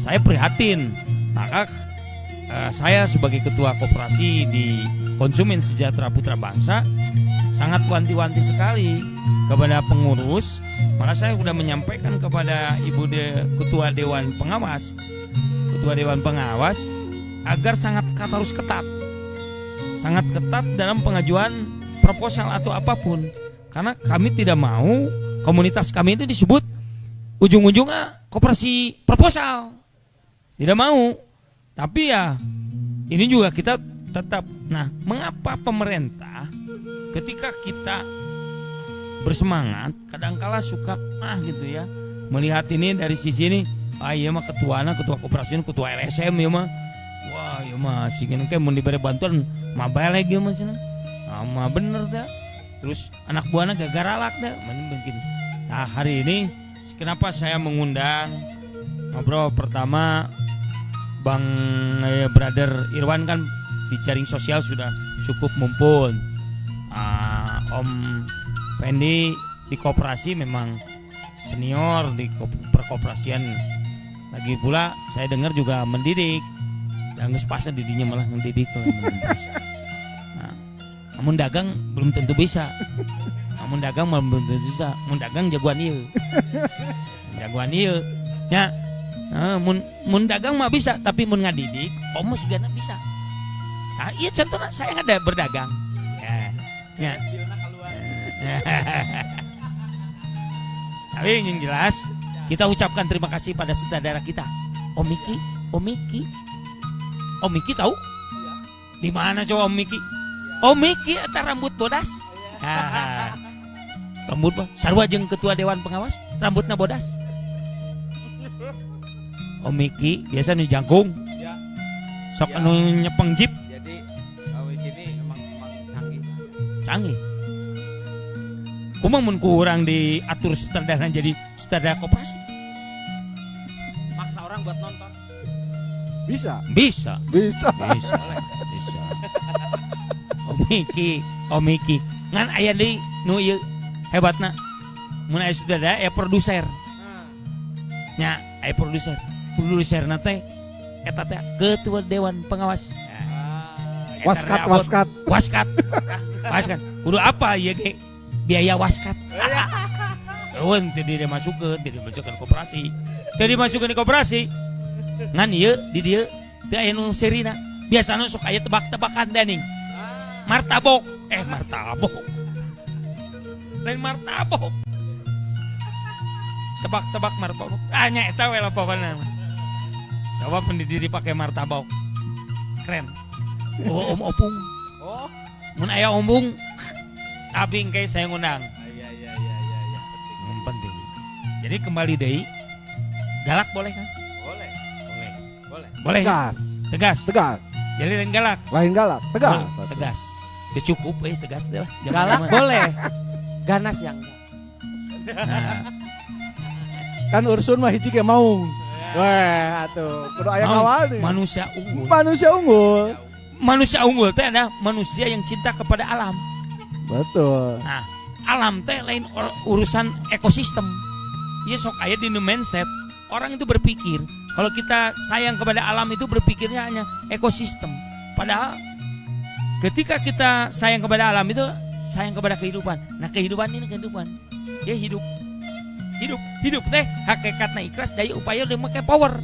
saya prihatin. Maka saya sebagai ketua koperasi di Konsumen Sejahtera Putra Bangsa sangat wanti-wanti sekali kepada pengurus. Maka saya sudah menyampaikan kepada Ketua Dewan Pengawas agar harus ketat dalam pengajuan proposal atau apapun, karena kami tidak mau komunitas kami itu disebut ujung-ujungnya koperasi proposal, tidak mau. Tapi ya ini juga kita tetap. Nah, mengapa pemerintah ketika kita bersemangat kadangkala suka gitu ya melihat ini dari sisi ini, iya mah ketua koperasi, ketua LSM ya mah, wah ya mah sih kayak mau diberi bantuan mah balik ya mah cina, mah bener dah. Terus anak buahnya gagaralak dah, mungkin. Nah, hari ini kenapa saya mengundang ngobrol pertama Bang Brother Irwan kan di jaring sosial sudah cukup mumpun. Om Fendi di koperasi memang senior di perkoperasian. Lagi pula saya dengar juga mendidik. Dan ngespasnya didinya malah mendidik. Nah, namun dagang belum tentu bisa. Mun dagang jagoan ieu. Ya. Mun dagang mah bisa, tapi mun ngadidik om masih gana bisa. Nah, iya contohnya saya ada berdagang. Ya. Tapi yang jelas kita ucapkan terima kasih pada saudara kita Om Miki tahu? Di mana coba Om Miki? Om Miki eta rambut bodas. Rambut sarua jeung ketua dewan pengawas rambutna bodas. Om Miki biasa nu jangkung. Sok anu nyepeng jeep. Jadi Om Miki ini emang canggih. Kumaha mun kurang diatur sutradara jadi sutradara koperasi? maksa orang buat nonton. Bisa. Om Miki ngan aya deui nu ieu hebatna. Mun aya sutradara aya produser. Nya aya produser. Produserna teh eta teh ketua dewan pengawas. Waskat. Kudu apa ieu ge? Biaya waskat. Eueun teu dimasukkeun koperasi. Teu dimasukkeun di koperasi. Ngan ieu di dieu teu aya nu serina. Biasana sok aya tebak-tebakan dening. Martabok. Lain martabok. Tebak-tebak martabok. Nya eta we lah pokona. Coba pendiri pakai martabok. Keren. Oh, Om Opung. Oh, mun aya ombung abing kayak saya ngundang. Iya. Penting. Jadi kembali deui. Galak boleh kan? Boleh. Tegas. Jadi lain galak. Tegas. Cukup tegas deh lah. Galak boleh. Ganas yang Nah, Kan Ursun mah hiji ge maung. Wah, atuh kudu aya kawan. manusia unggul. Manusia unggul. Teh ada manusia yang cinta kepada alam. Betul. Nah, alam teh lain urusan ekosistem. Ya sok aya di mindset. Orang itu berpikir kalau kita sayang kepada alam itu berpikirnya hanya ekosistem. Padahal ketika kita sayang kepada alam itu sayang kepada kehidupan. Nah, kehidupan ini kehidupan. Ya hidup teh hakikatna ikhlas daya upaya udah make power.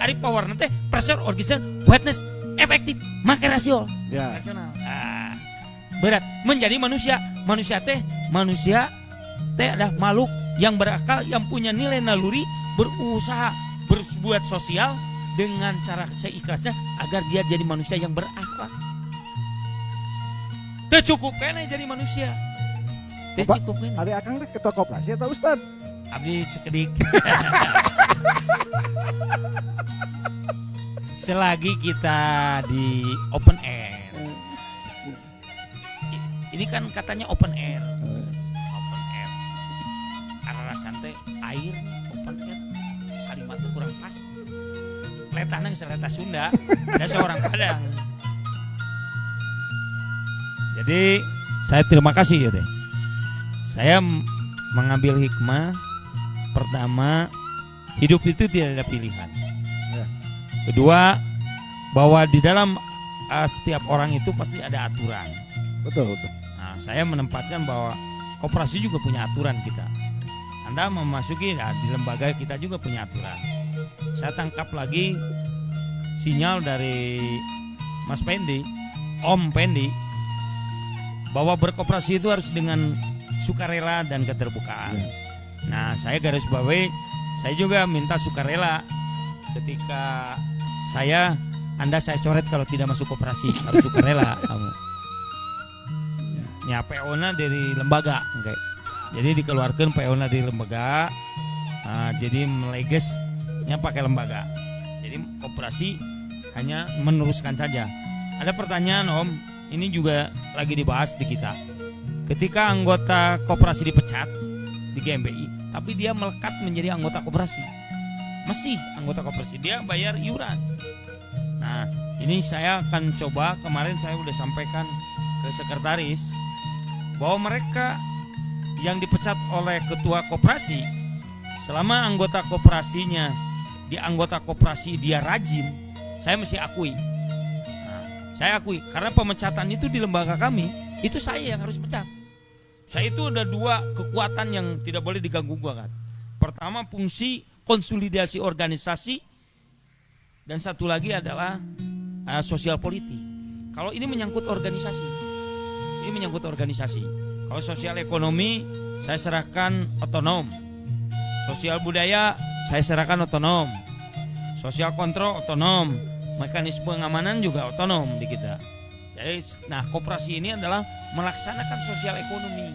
Ari power nanti pressure organisasi wetness efektif make rasio. Ya. Rasional. Berat menjadi manusia teh adalah makhluk yang berakal, yang punya nilai naluri, berusaha berbuat sosial dengan cara seikhlasnya agar dia jadi manusia yang berakhlak. Teu cukup kene jadi manusia. Teu Bapak, cukup kene. Hari Akang teh ketua koperasi atau Ustad? Abdi sekedik. Selagi kita di open air. Ini kan katanya open air. Open air. Arah santai air open air. Kalimatnya kurang pas. Letana seleta Sunda. Ada seorang Padang. Jadi saya terima kasih ya teh. Saya mengambil hikmah. Pertama, hidup itu tidak ada pilihan. Ya. Kedua, bahwa di dalam setiap orang itu pasti ada aturan. Betul, betul. Nah, saya menempatkan bahwa koperasi juga punya aturan kita. Anda memasuki di lembaga kita juga punya aturan. Saya tangkap lagi sinyal dari Mas Pendi, Om Pendi, bahwa berkoperasi itu harus dengan sukarela dan keterbukaan. Nah, saya garis bawahi, saya juga minta sukarela ketika Anda saya coret kalau tidak masuk koperasi, harus sukarela kamu. Ya, PO-na dari lembaga, okay. Jadi dikeluarkan PO-na dari lembaga, jadi melegesnya pakai lembaga. Jadi koperasi hanya meneruskan saja. Ada pertanyaan Om, ini juga lagi dibahas di kita. Ketika anggota koperasi dipecat di GMBI, tapi dia melekat menjadi anggota koperasi, masih anggota koperasi, dia bayar iuran. Nah, ini saya akan coba, kemarin saya sudah sampaikan ke sekretaris bahwa mereka yang dipecat oleh ketua koperasi, selama anggota koperasinya di anggota koperasi dia rajin, saya mesti akui. Nah, saya akui karena pemecatan itu di lembaga kami itu saya yang harus pecat. Saya itu ada dua kekuatan yang tidak boleh diganggu-gugat. Pertama, fungsi konsolidasi organisasi, dan satu lagi adalah sosial politik. Kalau ini menyangkut organisasi, Kalau sosial ekonomi saya serahkan otonom, sosial budaya saya serahkan otonom, sosial kontrol otonom, mekanisme pengamanan juga otonom di kita. Jadi, nah koperasi ini adalah melaksanakan sosial ekonomi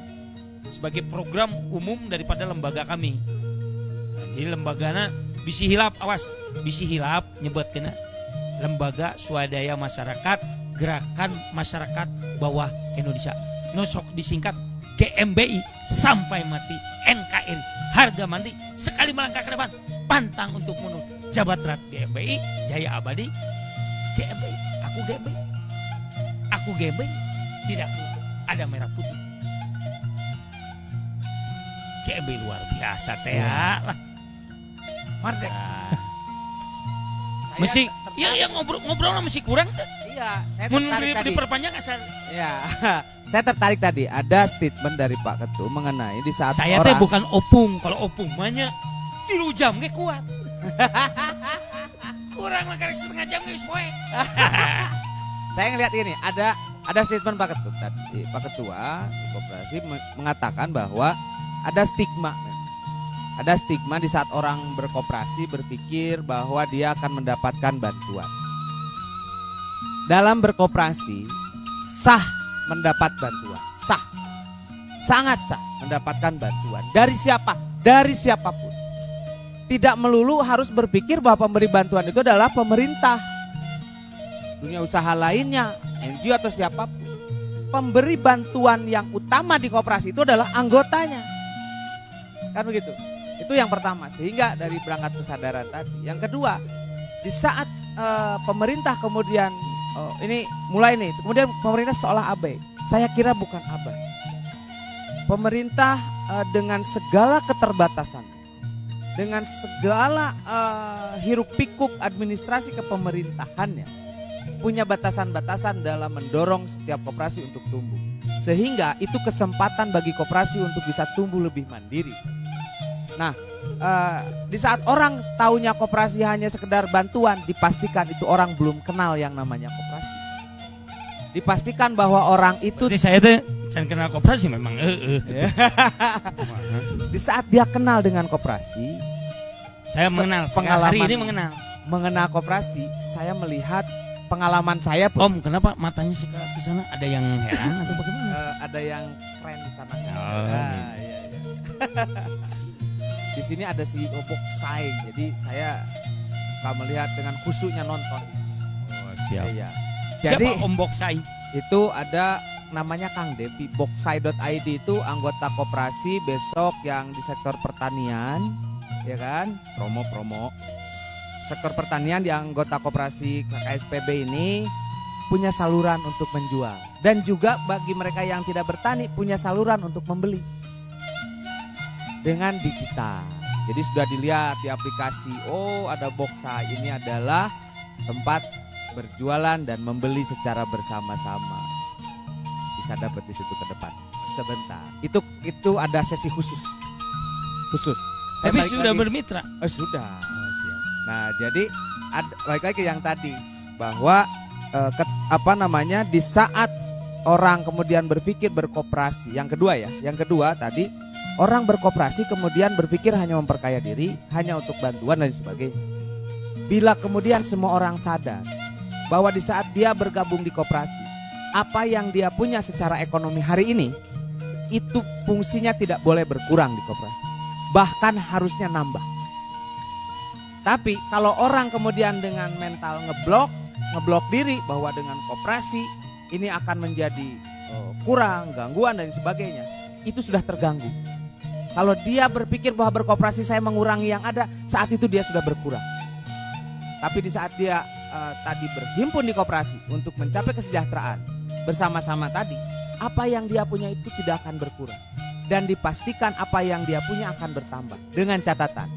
sebagai program umum daripada lembaga kami. Nah, jadi lembagana bisi hilap, awas, bisi hilap nyebutkeuna lembaga swadaya masyarakat gerakan masyarakat bawah Indonesia. Nosok disingkat GMBI sampai mati, NKRI harga mati, sekali melangkah ke depan pantang untuk mundur. Jabat erat GMBI jaya abadi. GMBI, aku GMBI, tidak ada merah putih. GMBI luar biasa teh lah. Merdeka. Mesti ya ngobrol mesti kurang tuh. Iya, saya Mun tertarik tadi. diperpanjang asal. Ya, saya tertarik tadi ada statement dari Pak Ketum mengenai di saat Saya teh bukan opung, kalau opung banyak 3 jam ge kuat. Kurang lah karek setengah jam geus poe. Saya ngelihat ini ada statement Pak Ketum tadi, Pak Ketua di koperasi mengatakan bahwa ada stigma. Ada stigma di saat orang berkoperasi berpikir bahwa dia akan mendapatkan bantuan. Dalam berkoperasi sah mendapat bantuan, sah, sangat sah mendapatkan bantuan dari siapa? Dari siapapun. Tidak melulu harus berpikir bahwa pemberi bantuan itu adalah pemerintah, dunia usaha lainnya, NGO atau siapapun. Pemberi bantuan yang utama di koperasi itu adalah anggotanya, kan begitu? Itu yang pertama, sehingga dari berangkat kesadaran tadi. Yang kedua, di saat pemerintah kemudian ini mulai nih, kemudian pemerintah seolah abai. Saya kira bukan abai. Pemerintah dengan segala keterbatasan, dengan segala hiruk pikuk administrasi kepemerintahannya, punya batasan-batasan dalam mendorong setiap koperasi untuk tumbuh. Sehingga itu kesempatan bagi koperasi untuk bisa tumbuh lebih mandiri. Nah, di saat orang taunya koperasi hanya sekedar bantuan, dipastikan itu orang belum kenal yang namanya koperasi. Dipastikan bahwa orang itu Jadi saya tuh jangan kenal koperasi memang. di saat dia kenal dengan koperasi, Saya mengenal, pengalaman hari ini mengenal. mengenal koperasi, saya melihat pengalaman saya pun. Om, kenapa matanya suka ke sana? Ada yang heran atau bagaimana? Ada yang keren di sana. Oh, Iya. Di sini ada si Boksai, jadi saya suka melihat dengan khusyuknya nonton. Oh, siap. Iya. Jadi Siapa Om Boksai? itu ada namanya Kang Devi. Boksai.id itu anggota koperasi besok yang di sektor pertanian, ya kan? Promo. Sektor pertanian di anggota koperasi KSPB ini punya saluran untuk menjual, dan juga bagi mereka yang tidak bertani punya saluran untuk membeli dengan digital. Jadi sudah dilihat di aplikasi, oh ada Boksai, ini adalah tempat berjualan dan membeli secara bersama-sama. Bisa dapat di situ ke depan. Sebentar. Itu ada sesi khusus. Saya Tapi balik sudah lagi. Sudah. bermitra. Oh, siap. Nah, jadi balik lagi yang tadi bahwa di saat orang kemudian berpikir berkoperasi, yang kedua tadi orang berkoperasi kemudian berpikir hanya memperkaya diri, hanya untuk bantuan dan sebagainya. Bila kemudian semua orang sadar bahwa di saat dia bergabung di koperasi, apa yang dia punya secara ekonomi hari ini itu fungsinya tidak boleh berkurang di koperasi, bahkan harusnya nambah. Tapi kalau orang kemudian dengan mental ngeblok diri bahwa dengan koperasi ini akan menjadi kurang, gangguan dan sebagainya, itu sudah terganggu. Kalau dia berpikir bahwa berkoperasi saya mengurangi yang ada, saat itu dia sudah berkurang. Tapi di saat dia tadi berhimpun di koperasi untuk mencapai kesejahteraan bersama-sama tadi, apa yang dia punya itu tidak akan berkurang. Dan dipastikan apa yang dia punya akan bertambah. Dengan catatan,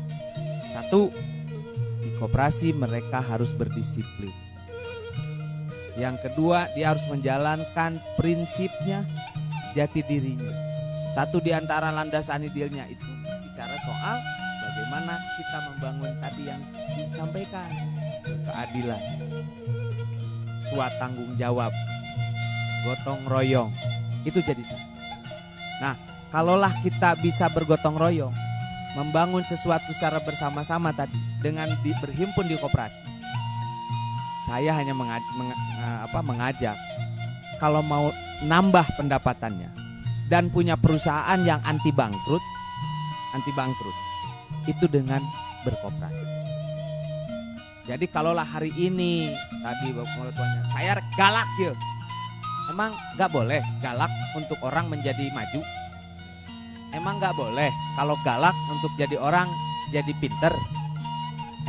satu, di koperasi mereka harus berdisiplin. Yang kedua, dia harus menjalankan prinsipnya, jati dirinya. Satu di antara landasan idealnya itu bicara soal bagaimana kita membangun tadi yang disampaikan, keadilan, suatu tanggung jawab, gotong royong, itu jadi satu. Nah, kalaulah kita bisa bergotong royong, membangun sesuatu secara bersama-sama tadi dengan berhimpun di koperasi, saya hanya mengajak kalau mau nambah pendapatannya dan punya perusahaan yang anti bangkrut itu dengan berkoperasi. Jadi kalaulah hari ini tadi Bapak Tuannya saya galak ya, emang nggak boleh galak untuk orang menjadi maju? Emang nggak boleh kalau galak untuk jadi orang jadi pinter?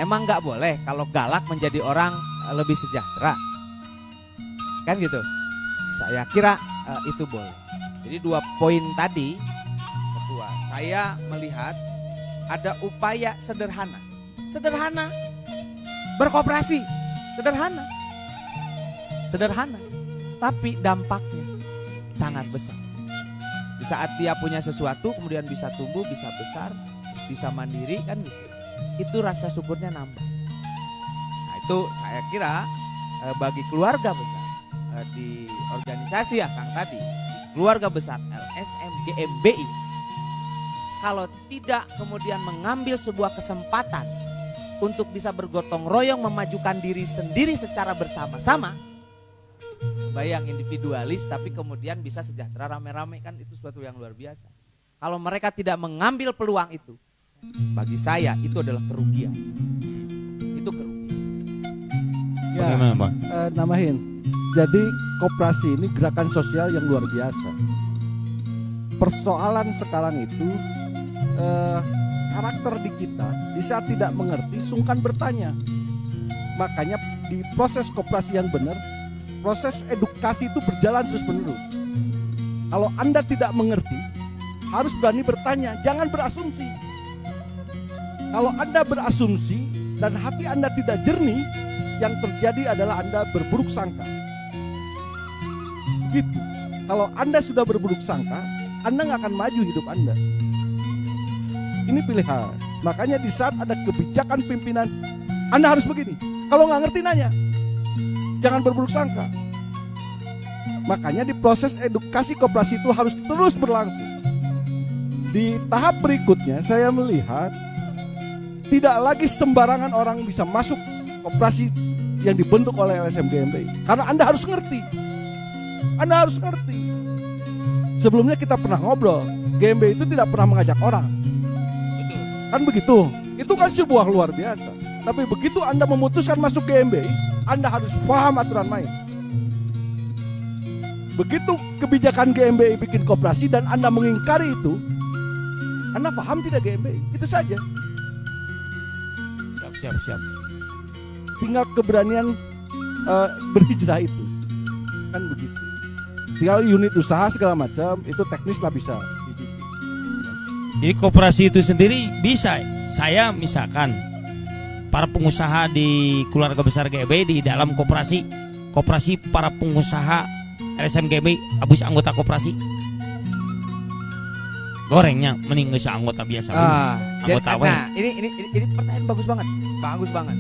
Emang nggak boleh kalau galak menjadi orang lebih sejahtera? Kan gitu. Saya kira itu boleh. Jadi 2 poin tadi, kedua, saya melihat ada upaya sederhana berkoperasi, sederhana, tapi dampaknya sangat besar. Di saat dia punya sesuatu kemudian bisa tumbuh, bisa besar, bisa mandiri, kan gitu. Itu rasa syukurnya nambah. Nah, itu saya kira bagi keluarga besar di organisasi ya Kang tadi, keluarga besar LSM GMBI, kalau tidak kemudian mengambil sebuah kesempatan untuk bisa bergotong royong memajukan diri sendiri secara bersama-sama, bayang individualis tapi kemudian bisa sejahtera rame-rame, kan itu suatu yang luar biasa. Kalau mereka tidak mengambil peluang itu, bagi saya itu adalah kerugian. Itu kerugian. Ya, Bagaimana Bang? Namahin. Jadi koperasi ini gerakan sosial yang luar biasa. Persoalan sekarang itu karakter di kita di saat tidak mengerti sungkan bertanya. Makanya di proses koperasi yang benar, proses edukasi itu berjalan terus menerus. Kalau Anda tidak mengerti, harus berani bertanya, jangan berasumsi. Kalau Anda berasumsi dan hati Anda tidak jernih, yang terjadi adalah Anda berburuk sangka. Gitu. Kalau Anda sudah berburuk sangka, Anda nggak akan maju hidup Anda. Ini pilihan. Makanya di saat ada kebijakan pimpinan, Anda harus begini. Kalau nggak ngerti nanya, jangan berburuk sangka. Makanya di proses edukasi koperasi itu harus terus berlangsung. Di tahap berikutnya saya melihat tidak lagi sembarangan orang bisa masuk koperasi yang dibentuk oleh LSM GMBI. Karena Anda harus ngerti. Anda harus ngerti. Sebelumnya kita pernah ngobrol, GMBI itu tidak pernah mengajak orang. Betul. Kan begitu. Itu kan sebuah luar biasa. Tapi begitu Anda memutuskan masuk GMBI, Anda harus paham aturan main. Begitu kebijakan GMBI bikin koperasi dan Anda mengingkari itu, Anda paham tidak GMBI? Itu saja. Siap. Tinggal keberanian berhijrah itu. Kan begitu. Tinggal unit usaha segala macam, itu teknis lah bisa dibikin. Jadi koperasi itu sendiri bisa. Saya misalkan para pengusaha di keluarga besar GMBI di dalam koperasi para pengusaha LSM GMBI abis anggota koperasi. Gorengnya mending geus anggota biasa. Anggota we. Nah, ini pertanyaan bagus banget. Bagus banget.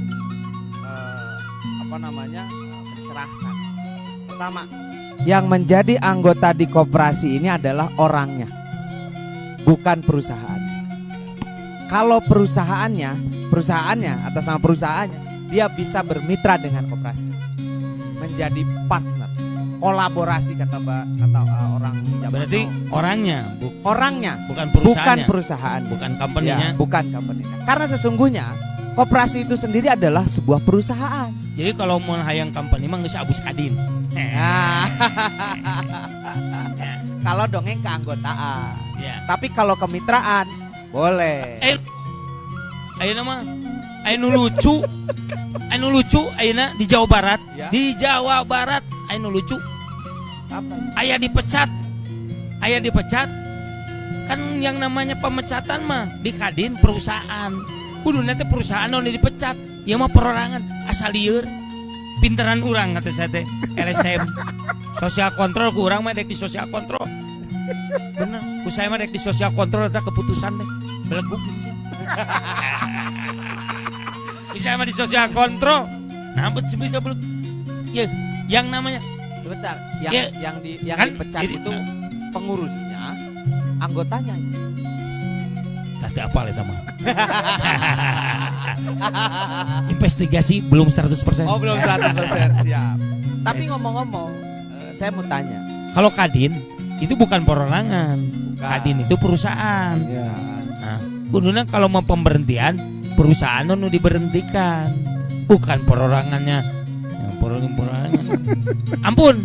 Mencerahkan. Pertama, yang menjadi anggota di koperasi ini adalah orangnya, bukan perusahaan. Kalau perusahaannya atas nama perusahaannya, dia bisa bermitra dengan koperasi, menjadi partner, kolaborasi kata orang zaman Berarti now. Orangnya, bukan bukan perusahaannya. perusahaan, Bukan company-nya. ya, bukan company-nya. Karena sesungguhnya koperasi itu sendiri adalah sebuah perusahaan. Jadi kalau mau hayang company mah geus abus kadin. Nah, kalau dongeng keanggotaan, Ya. tapi kalau kemitraan boleh. Ayeuna mah anu lucu. Anu lucu ayeuna di Jawa Barat. Ya. Di Jawa Barat anu lucu. Apa? Aya dipecat. Kan yang namanya pemecatan mah di kadin perusahaan. Kudu nanti perusahaan anu dipecat. Ieu mah perorangan asal lieur. Pinteran urang kata saya teh LSM. Sosial kontrol ku urang mah dek di sosial kontrol. Bener, ku saya mah dek di sosial kontrol eta keputusan deh. Beleguk gitu. Bisa mah di sosial kontrol. Nah, bisa belum. Ya, yang namanya Sebentar, Ya, yang kan, dipecat jadi- itu pengurusnya, anggotanya. tadi apa eta mah? Investigasi belum 100%. Oh, belum 100% siap. Tapi ngomong-ngomong, saya mau tanya. Kalau kadin itu bukan perorangan. Bukan. Kadin itu perusahaan. Ya. Nah, kuduna kalau mau pemberhentian perusahaan nu diberhentikan, bukan perorangannya. Ya, perorangan. Ampun.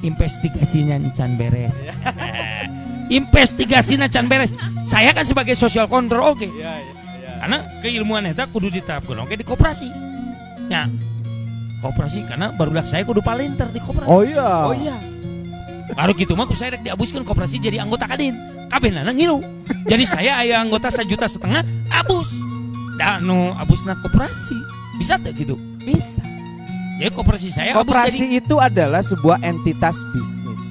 Investigasinya can beres. Investigasinya can beres. Saya kan sebagai social control oke. Karena keilmuan eta kudu diterapkan oke di koperasi. Ya. Koperasi karena barudak saya kudu palinter di koperasi. Oh iya. Oh iya. Baru gitu mah ku saya rek diabuskeun koperasi jadi anggota kadin. Kabehna ngilu. Jadi saya aya anggota 1,5 juta abus. Da nu abusna koperasi. Bisa teh gitu. Bisa. Jadi koperasi saya abus Koperasi jadi. itu adalah sebuah entitas bisnis.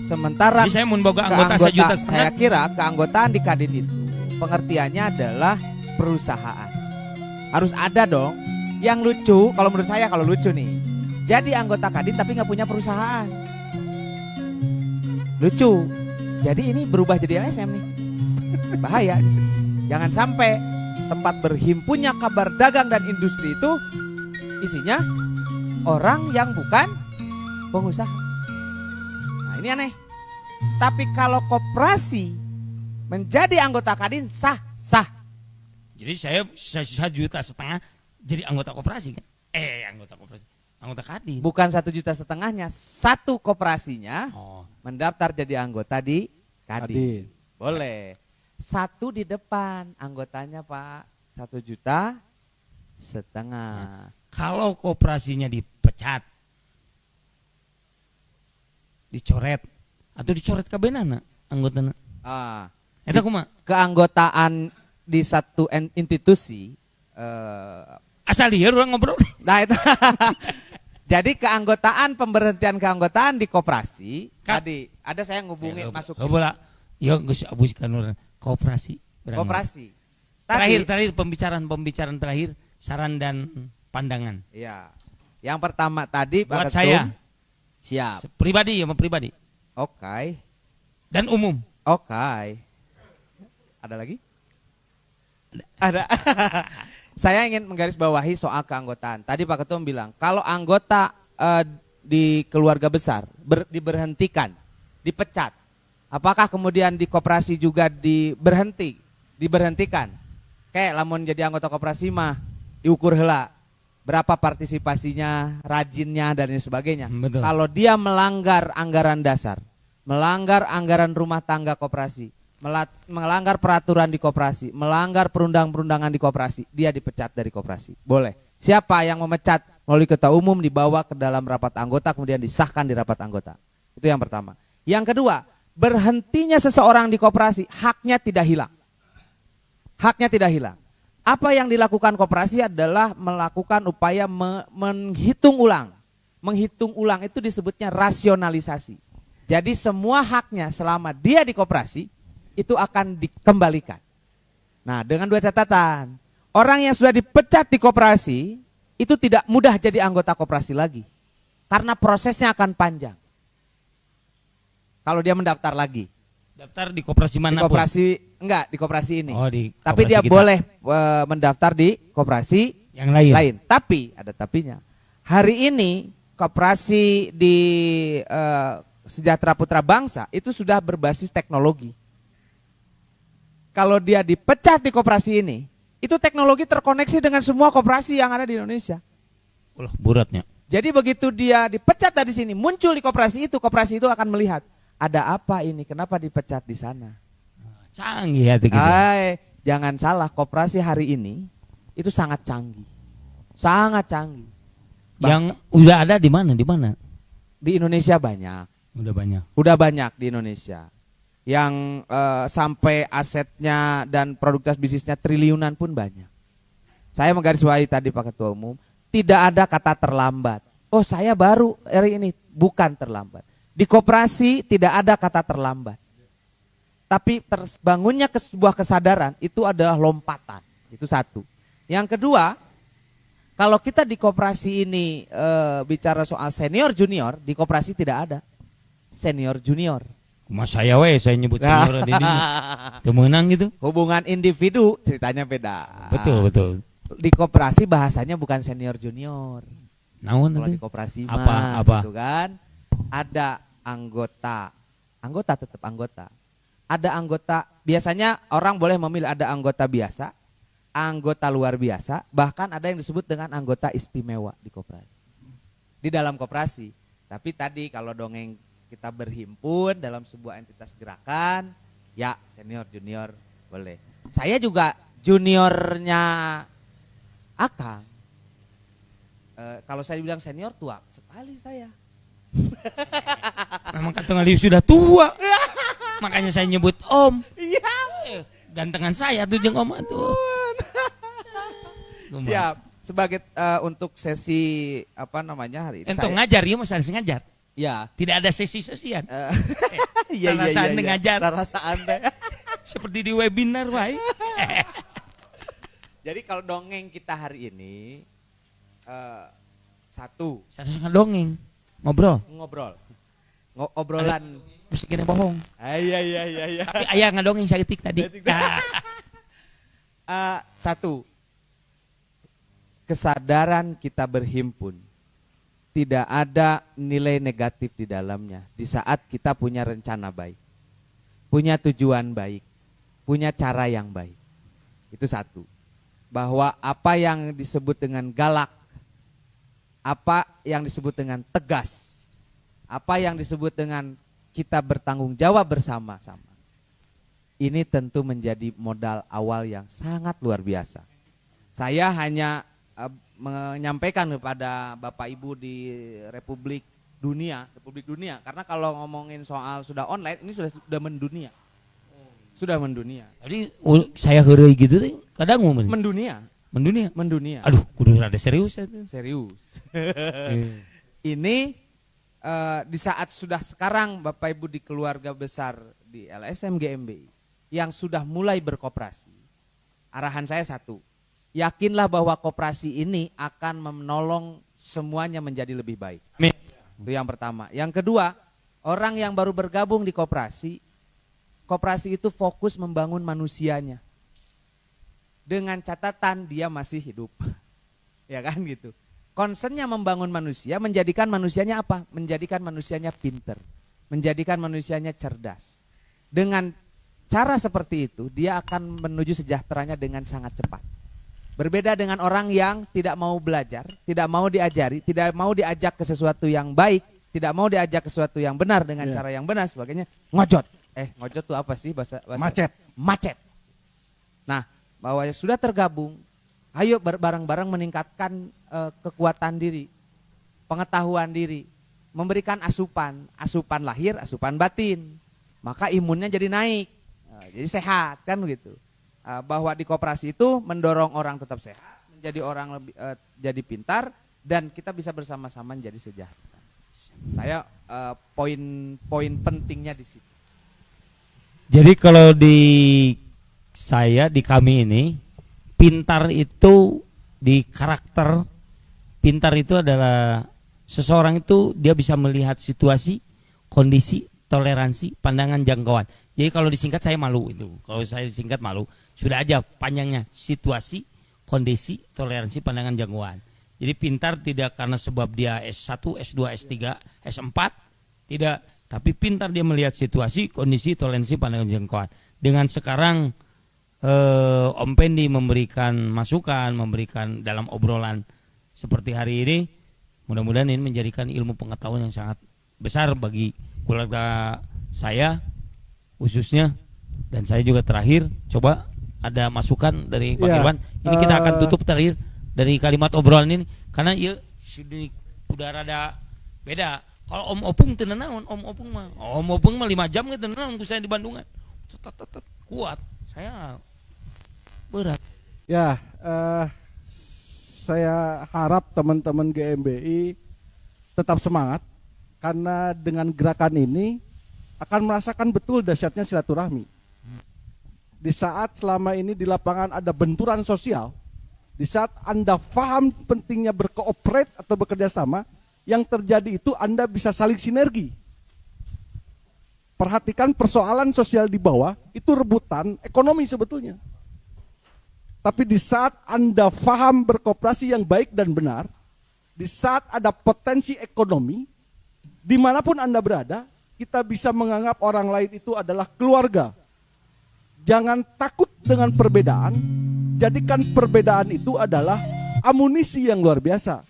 Sementara Jadi saya mun boga anggota 1,5 juta. saya kira keanggotaan di Kadin itu pengertiannya adalah perusahaan. Harus ada dong. Yang lucu, kalau menurut saya kalau lucu nih, jadi anggota Kadin tapi nggak punya perusahaan. Lucu. Jadi ini berubah jadi LSM nih. Bahaya. Jangan sampai tempat berhimpunnya kabar dagang dan industri itu isinya orang yang bukan pengusaha. Nah ini aneh. Tapi kalau koperasi menjadi anggota Kadin sah. Jadi saya 1,5 juta jadi anggota koperasi kan? Anggota koperasi. Anggota kadin. Bukan 1,5 juta, satu koperasinya Oh. mendaftar jadi anggota di Kadin. Kadin. Boleh. Satu di depan anggotanya Pak 1,5 juta. Kalau koperasinya dipecat, dicoret atau dicoret kabehna anggotana. Ah, Eta kumaha? keanggotaan di satu institusi Asal lieur urang ngobrol. nah itu jadi keanggotaan pemberhentian keanggotaan di koperasi tadi ada saya ngubungin masuk Bola. Ya geus abuskeun urang koperasi. Urang koperasi Terakhir pembicaraan terakhir saran dan pandangan. ya yang pertama tadi Buat Pak Ketum, saya. siap Pribadi sama pribadi oke dan umum. ada lagi Ada. Saya ingin menggarisbawahi soal keanggotaan. Tadi Pak Ketum bilang kalau anggota di keluarga besar diberhentikan, dipecat, apakah kemudian di koperasi juga diberhentikan? Kayak lamun jadi anggota koperasi mah diukur heula berapa partisipasinya, rajinnya dan lain sebagainya. Betul. Kalau dia melanggar anggaran dasar, melanggar anggaran rumah tangga koperasi, melanggar peraturan di koperasi, melanggar perundang-perundangan di koperasi, dia dipecat dari koperasi. Boleh. Siapa yang memecat melalui ketua umum dibawa ke dalam rapat anggota kemudian disahkan di rapat anggota. Itu yang pertama. Yang kedua, berhentinya seseorang di koperasi haknya tidak hilang. Haknya tidak hilang. Apa yang dilakukan koperasi adalah melakukan upaya menghitung ulang. Menghitung ulang itu disebutnya rasionalisasi. Jadi semua haknya selama dia di koperasi itu akan dikembalikan. Nah, dengan dua catatan. Orang yang sudah dipecat di koperasi itu tidak mudah jadi anggota koperasi lagi. Karena prosesnya akan panjang. Kalau dia mendaftar lagi. Daftar di koperasi mana? Di koperasi enggak, di koperasi ini. Oh, di tapi koperasi dia kita. boleh mendaftar di koperasi yang lain. Tapi ada tapinya. Hari ini koperasi di Sejahtera Putra Bangsa itu sudah berbasis teknologi. Kalau dia dipecat di koperasi ini, itu teknologi terkoneksi dengan semua koperasi yang ada di Indonesia. Ulah beratnya. Jadi begitu dia dipecat dari sini, muncul di koperasi itu akan melihat ada apa ini, kenapa dipecat di sana. Canggih ya itu gitu. Jangan salah, koperasi hari ini itu sangat canggih. Sangat canggih. Yang udah ada di mana? Di mana? Di Indonesia banyak. Udah banyak. Udah banyak di Indonesia. Yang sampai asetnya dan produktivitas bisnisnya triliunan pun banyak. Saya menggarisbawahi tadi Pak Ketua Umum, tidak ada kata terlambat. Oh, saya baru hari ini, bukan terlambat. Di koperasi tidak ada kata terlambat. Tapi terbangunnya sebuah kesadaran itu adalah lompatan. Itu satu. Yang kedua, kalau kita di koperasi ini bicara soal senior junior, di koperasi tidak ada senior junior. Mas saya saya nyebut senior ini. Temenang gitu. Hubungan individu ceritanya beda. Betul. Di koperasi bahasanya bukan senior junior. Naon Kalau di nanti? koperasi Apa? gitu kan. Ada anggota tetap anggota. Ada anggota, biasanya orang boleh memilih ada anggota biasa, anggota luar biasa, bahkan ada yang disebut dengan anggota istimewa di koperasi. Di dalam koperasi. Tapi tadi kalau dongeng kita berhimpun dalam sebuah entitas gerakan, ya senior junior boleh. Saya juga juniornya Akang. Kalau saya bilang senior tua sekali saya. Memang kata Ngaliu sudah tua. Makanya saya nyebut Om. Iya. Gantengan saya tuh jeung Om tuh. Siap. Sebagai untuk sesi apa namanya hari ini. Untuk ngajar ya Mas harus ngajar. Ya. Tidak ada sesi-sesian. Iya. Rarasaan ngajar. Rarasaan teh. Seperti di webinar wae. Jadi kalau dongeng kita hari ini satu. Saya ngedongeng. Ngobrol. Obrolan. Mesti kena bohong. Iya. Tapi ayah ngedongeng saeutik tadi. Satu. Kesadaran kita berhimpun. Tidak ada nilai negatif di dalamnya. Di saat kita punya rencana baik. Punya tujuan baik. Punya cara yang baik. Itu satu. Bahwa apa yang disebut dengan galak, apa yang disebut dengan tegas, apa yang disebut dengan kita bertanggung jawab bersama-sama, ini tentu menjadi modal awal yang sangat luar biasa. Saya hanya menyampaikan kepada Bapak Ibu di Republik Dunia, karena kalau ngomongin soal sudah online, ini sudah mendunia. Sudah mendunia. Tadi saya heureuy gitu teh kadang mau Mendunia. Aduh, kudu rada serius itu. Serius. Ini di saat sudah sekarang Bapak Ibu di keluarga besar di LSM GMBI yang sudah mulai berkoperasi. Arahan saya satu. Yakinlah bahwa koperasi ini akan menolong semuanya menjadi lebih baik. Amin. Itu yang pertama. Yang kedua, orang yang baru bergabung di koperasi itu fokus membangun manusianya. dengan catatan dia masih hidup. Ya kan gitu. Concernnya membangun manusia, menjadikan manusianya apa? Menjadikan manusianya pinter, menjadikan manusianya cerdas. Dengan cara seperti itu, dia akan menuju sejahteranya dengan sangat cepat. Berbeda dengan orang yang tidak mau belajar, tidak mau diajari, tidak mau diajak ke sesuatu yang baik, tidak mau diajak ke sesuatu yang benar dengan cara yang benar, sebagainya, ngojot. Ngojot itu apa sih bahasa macet. Nah, bahwa sudah tergabung, ayo bareng-bareng meningkatkan kekuatan diri, pengetahuan diri, memberikan asupan lahir, asupan batin, maka imunnya jadi naik, jadi sehat kan begitu. Bahwa di koperasi itu mendorong orang tetap sehat, menjadi orang lebih jadi pintar, dan kita bisa bersama-sama menjadi sejahtera. Saya poin pentingnya di situ. Jadi kalau di kami ini, pintar itu di karakter. Pintar itu adalah seseorang itu dia bisa melihat situasi, kondisi, toleransi, pandangan, jangkauan. Jadi kalau disingkat saya malu itu. Kalau saya disingkat malu, sudah aja panjangnya situasi, kondisi, toleransi, pandangan, jangkauan. Jadi pintar tidak karena sebab dia S1, S2, S3, S4, tidak. Tapi pintar dia melihat situasi, kondisi, toleransi, pandangan, jangkauan. Dengan sekarang Om Pendi memberikan masukan, memberikan dalam obrolan seperti hari ini, mudah-mudahan ini menjadikan ilmu pengetahuan yang sangat besar bagi keluarga saya khususnya, dan saya juga terakhir coba ada masukan dari Pak Irwan. Ini kita akan tutup terakhir dari kalimat obrolan ini karena ya sudah rada beda. Kalau Om Opung tenenaun, Om Opung mah 5 jam gitu tenenaun saya di Bandungan. Kuat. Saya berat. Ya, saya harap teman-teman GMBI tetap semangat karena dengan gerakan ini akan merasakan betul dahsyatnya silaturahmi. Di saat selama ini di lapangan ada benturan sosial, di saat Anda paham pentingnya berkooperate atau bekerja sama, yang terjadi itu Anda bisa saling sinergi. Perhatikan persoalan sosial di bawah, itu rebutan ekonomi sebetulnya. Tapi di saat Anda paham berkooperasi yang baik dan benar, di saat ada potensi ekonomi, dimanapun Anda berada, kita bisa menganggap orang lain itu adalah keluarga. Jangan takut dengan perbedaan, jadikan perbedaan itu adalah amunisi yang luar biasa.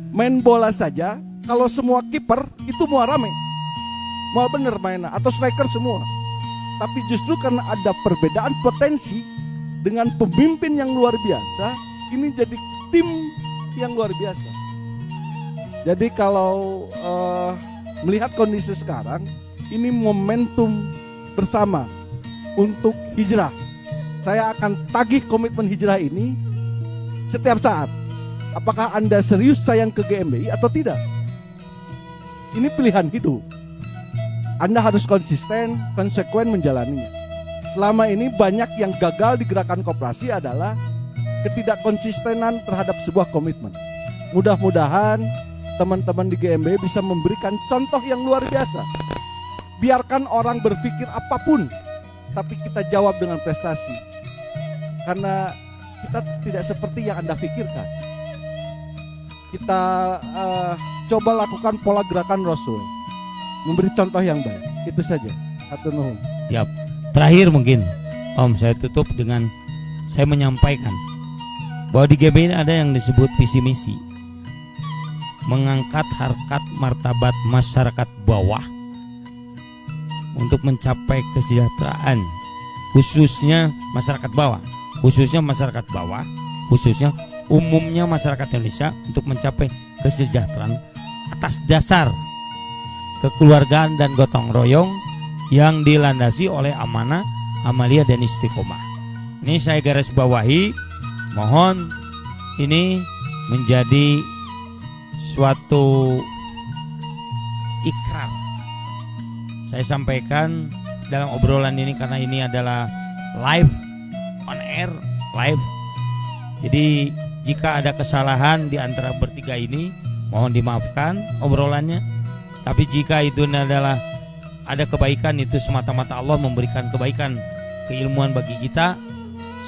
Main bola saja, kalau semua kiper itu mau rame, mau bener mainnya, atau striker semua. Tapi justru karena ada perbedaan potensi dengan pemimpin yang luar biasa, ini jadi tim yang luar biasa. Jadi kalau melihat kondisi sekarang, ini momentum bersama untuk hijrah. Saya akan tagih komitmen hijrah ini setiap saat. Apakah Anda serius sayang ke GMBI atau tidak? Ini pilihan hidup. Anda harus konsisten, konsekuen menjalaninya. Selama ini banyak yang gagal di gerakan koperasi adalah ketidakkonsistenan terhadap sebuah komitmen. Mudah-mudahan teman-teman di GMBI bisa memberikan contoh yang luar biasa. Biarkan orang berpikir apapun, tapi kita jawab dengan prestasi. Karena kita tidak seperti yang Anda pikirkan. Kita coba lakukan pola gerakan Rasul, memberi contoh yang baik. Itu saja. Hatur nuhun. Siap. Terakhir mungkin Om, saya tutup dengan saya menyampaikan bahwa di GBI ada yang disebut visi misi, mengangkat harkat martabat masyarakat bawah untuk mencapai kesejahteraan, khususnya masyarakat bawah, khususnya umumnya masyarakat Indonesia, untuk mencapai kesejahteraan atas dasar kekeluargaan dan gotong royong yang dilandasi oleh amanah, amalia, dan istiqomah. Ini saya garis bawahi, mohon ini menjadi suatu ikrar. Saya sampaikan dalam obrolan ini karena ini adalah live, on air, live. Jadi jika ada kesalahan di antara bertiga ini, mohon dimaafkan obrolannya. Tapi jika itu adalah ada kebaikan, itu semata-mata Allah memberikan kebaikan, keilmuan bagi kita.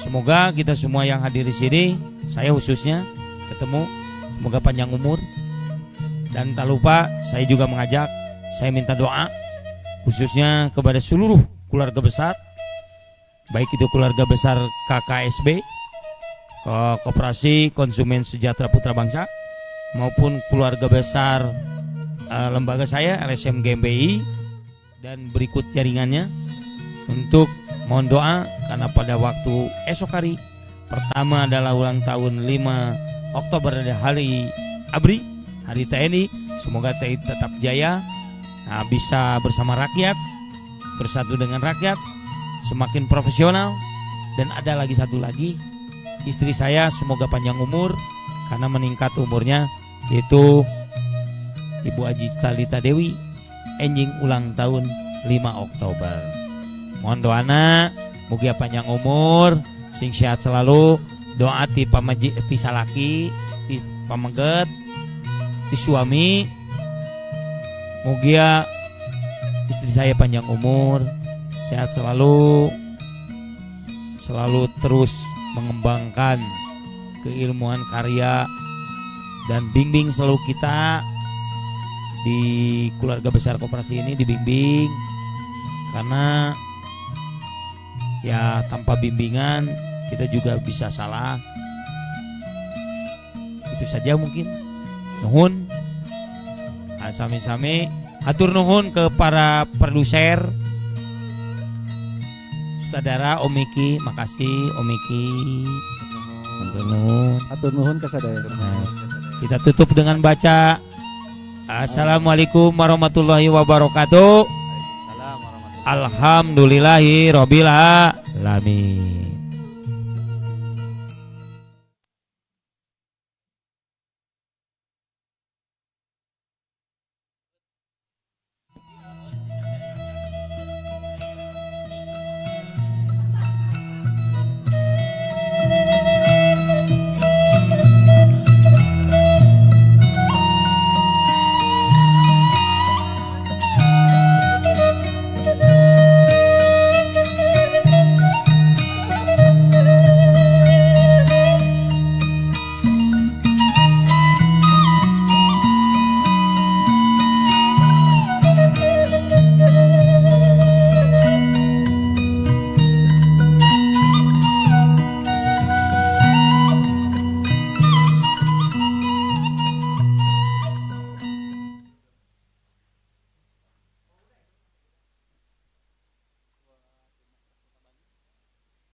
Semoga kita semua yang hadir di sini, saya khususnya ketemu, semoga panjang umur. Dan tak lupa saya juga mengajak, saya minta doa khususnya kepada seluruh keluarga besar, baik itu keluarga besar KKSB, Koperasi Konsumen Sejahtera Putra Bangsa, maupun keluarga besar lembaga saya LSM GMBI dan berikut jaringannya, untuk mohon doa karena pada waktu esok hari pertama adalah ulang tahun 5 Oktober dari hari ABRI, hari TNI. Semoga TNI tetap jaya, bisa bersama rakyat, bersatu dengan rakyat, semakin profesional. Dan ada lagi satu lagi, istri saya semoga panjang umur karena meningkat umurnya, yaitu Ibu Aji Talita Dewi enjing ulang tahun 5 Oktober. Mohon doana mugia panjang umur, sing sehat selalu. Doa ti pamaji ti salaki, ti pameget, ti suami. Mugia istri saya panjang umur, sehat selalu, selalu terus mengembangkan keilmuan karya, dan bimbing selalu kita di keluarga besar koperasi ini, dibimbing, karena ya tanpa bimbingan kita juga bisa salah. Itu saja mungkin. Nuhun, sami-sami atur nuhun ke para produser, sutradara Omiki, makasih Omiki. Atur nuhun kasadaya. Nah, kita tutup dengan baca Assalamualaikum warahmatullahi wabarakatuh. Waalaikumsalam warahmatullahi Alhamdulillahi robbil alamin.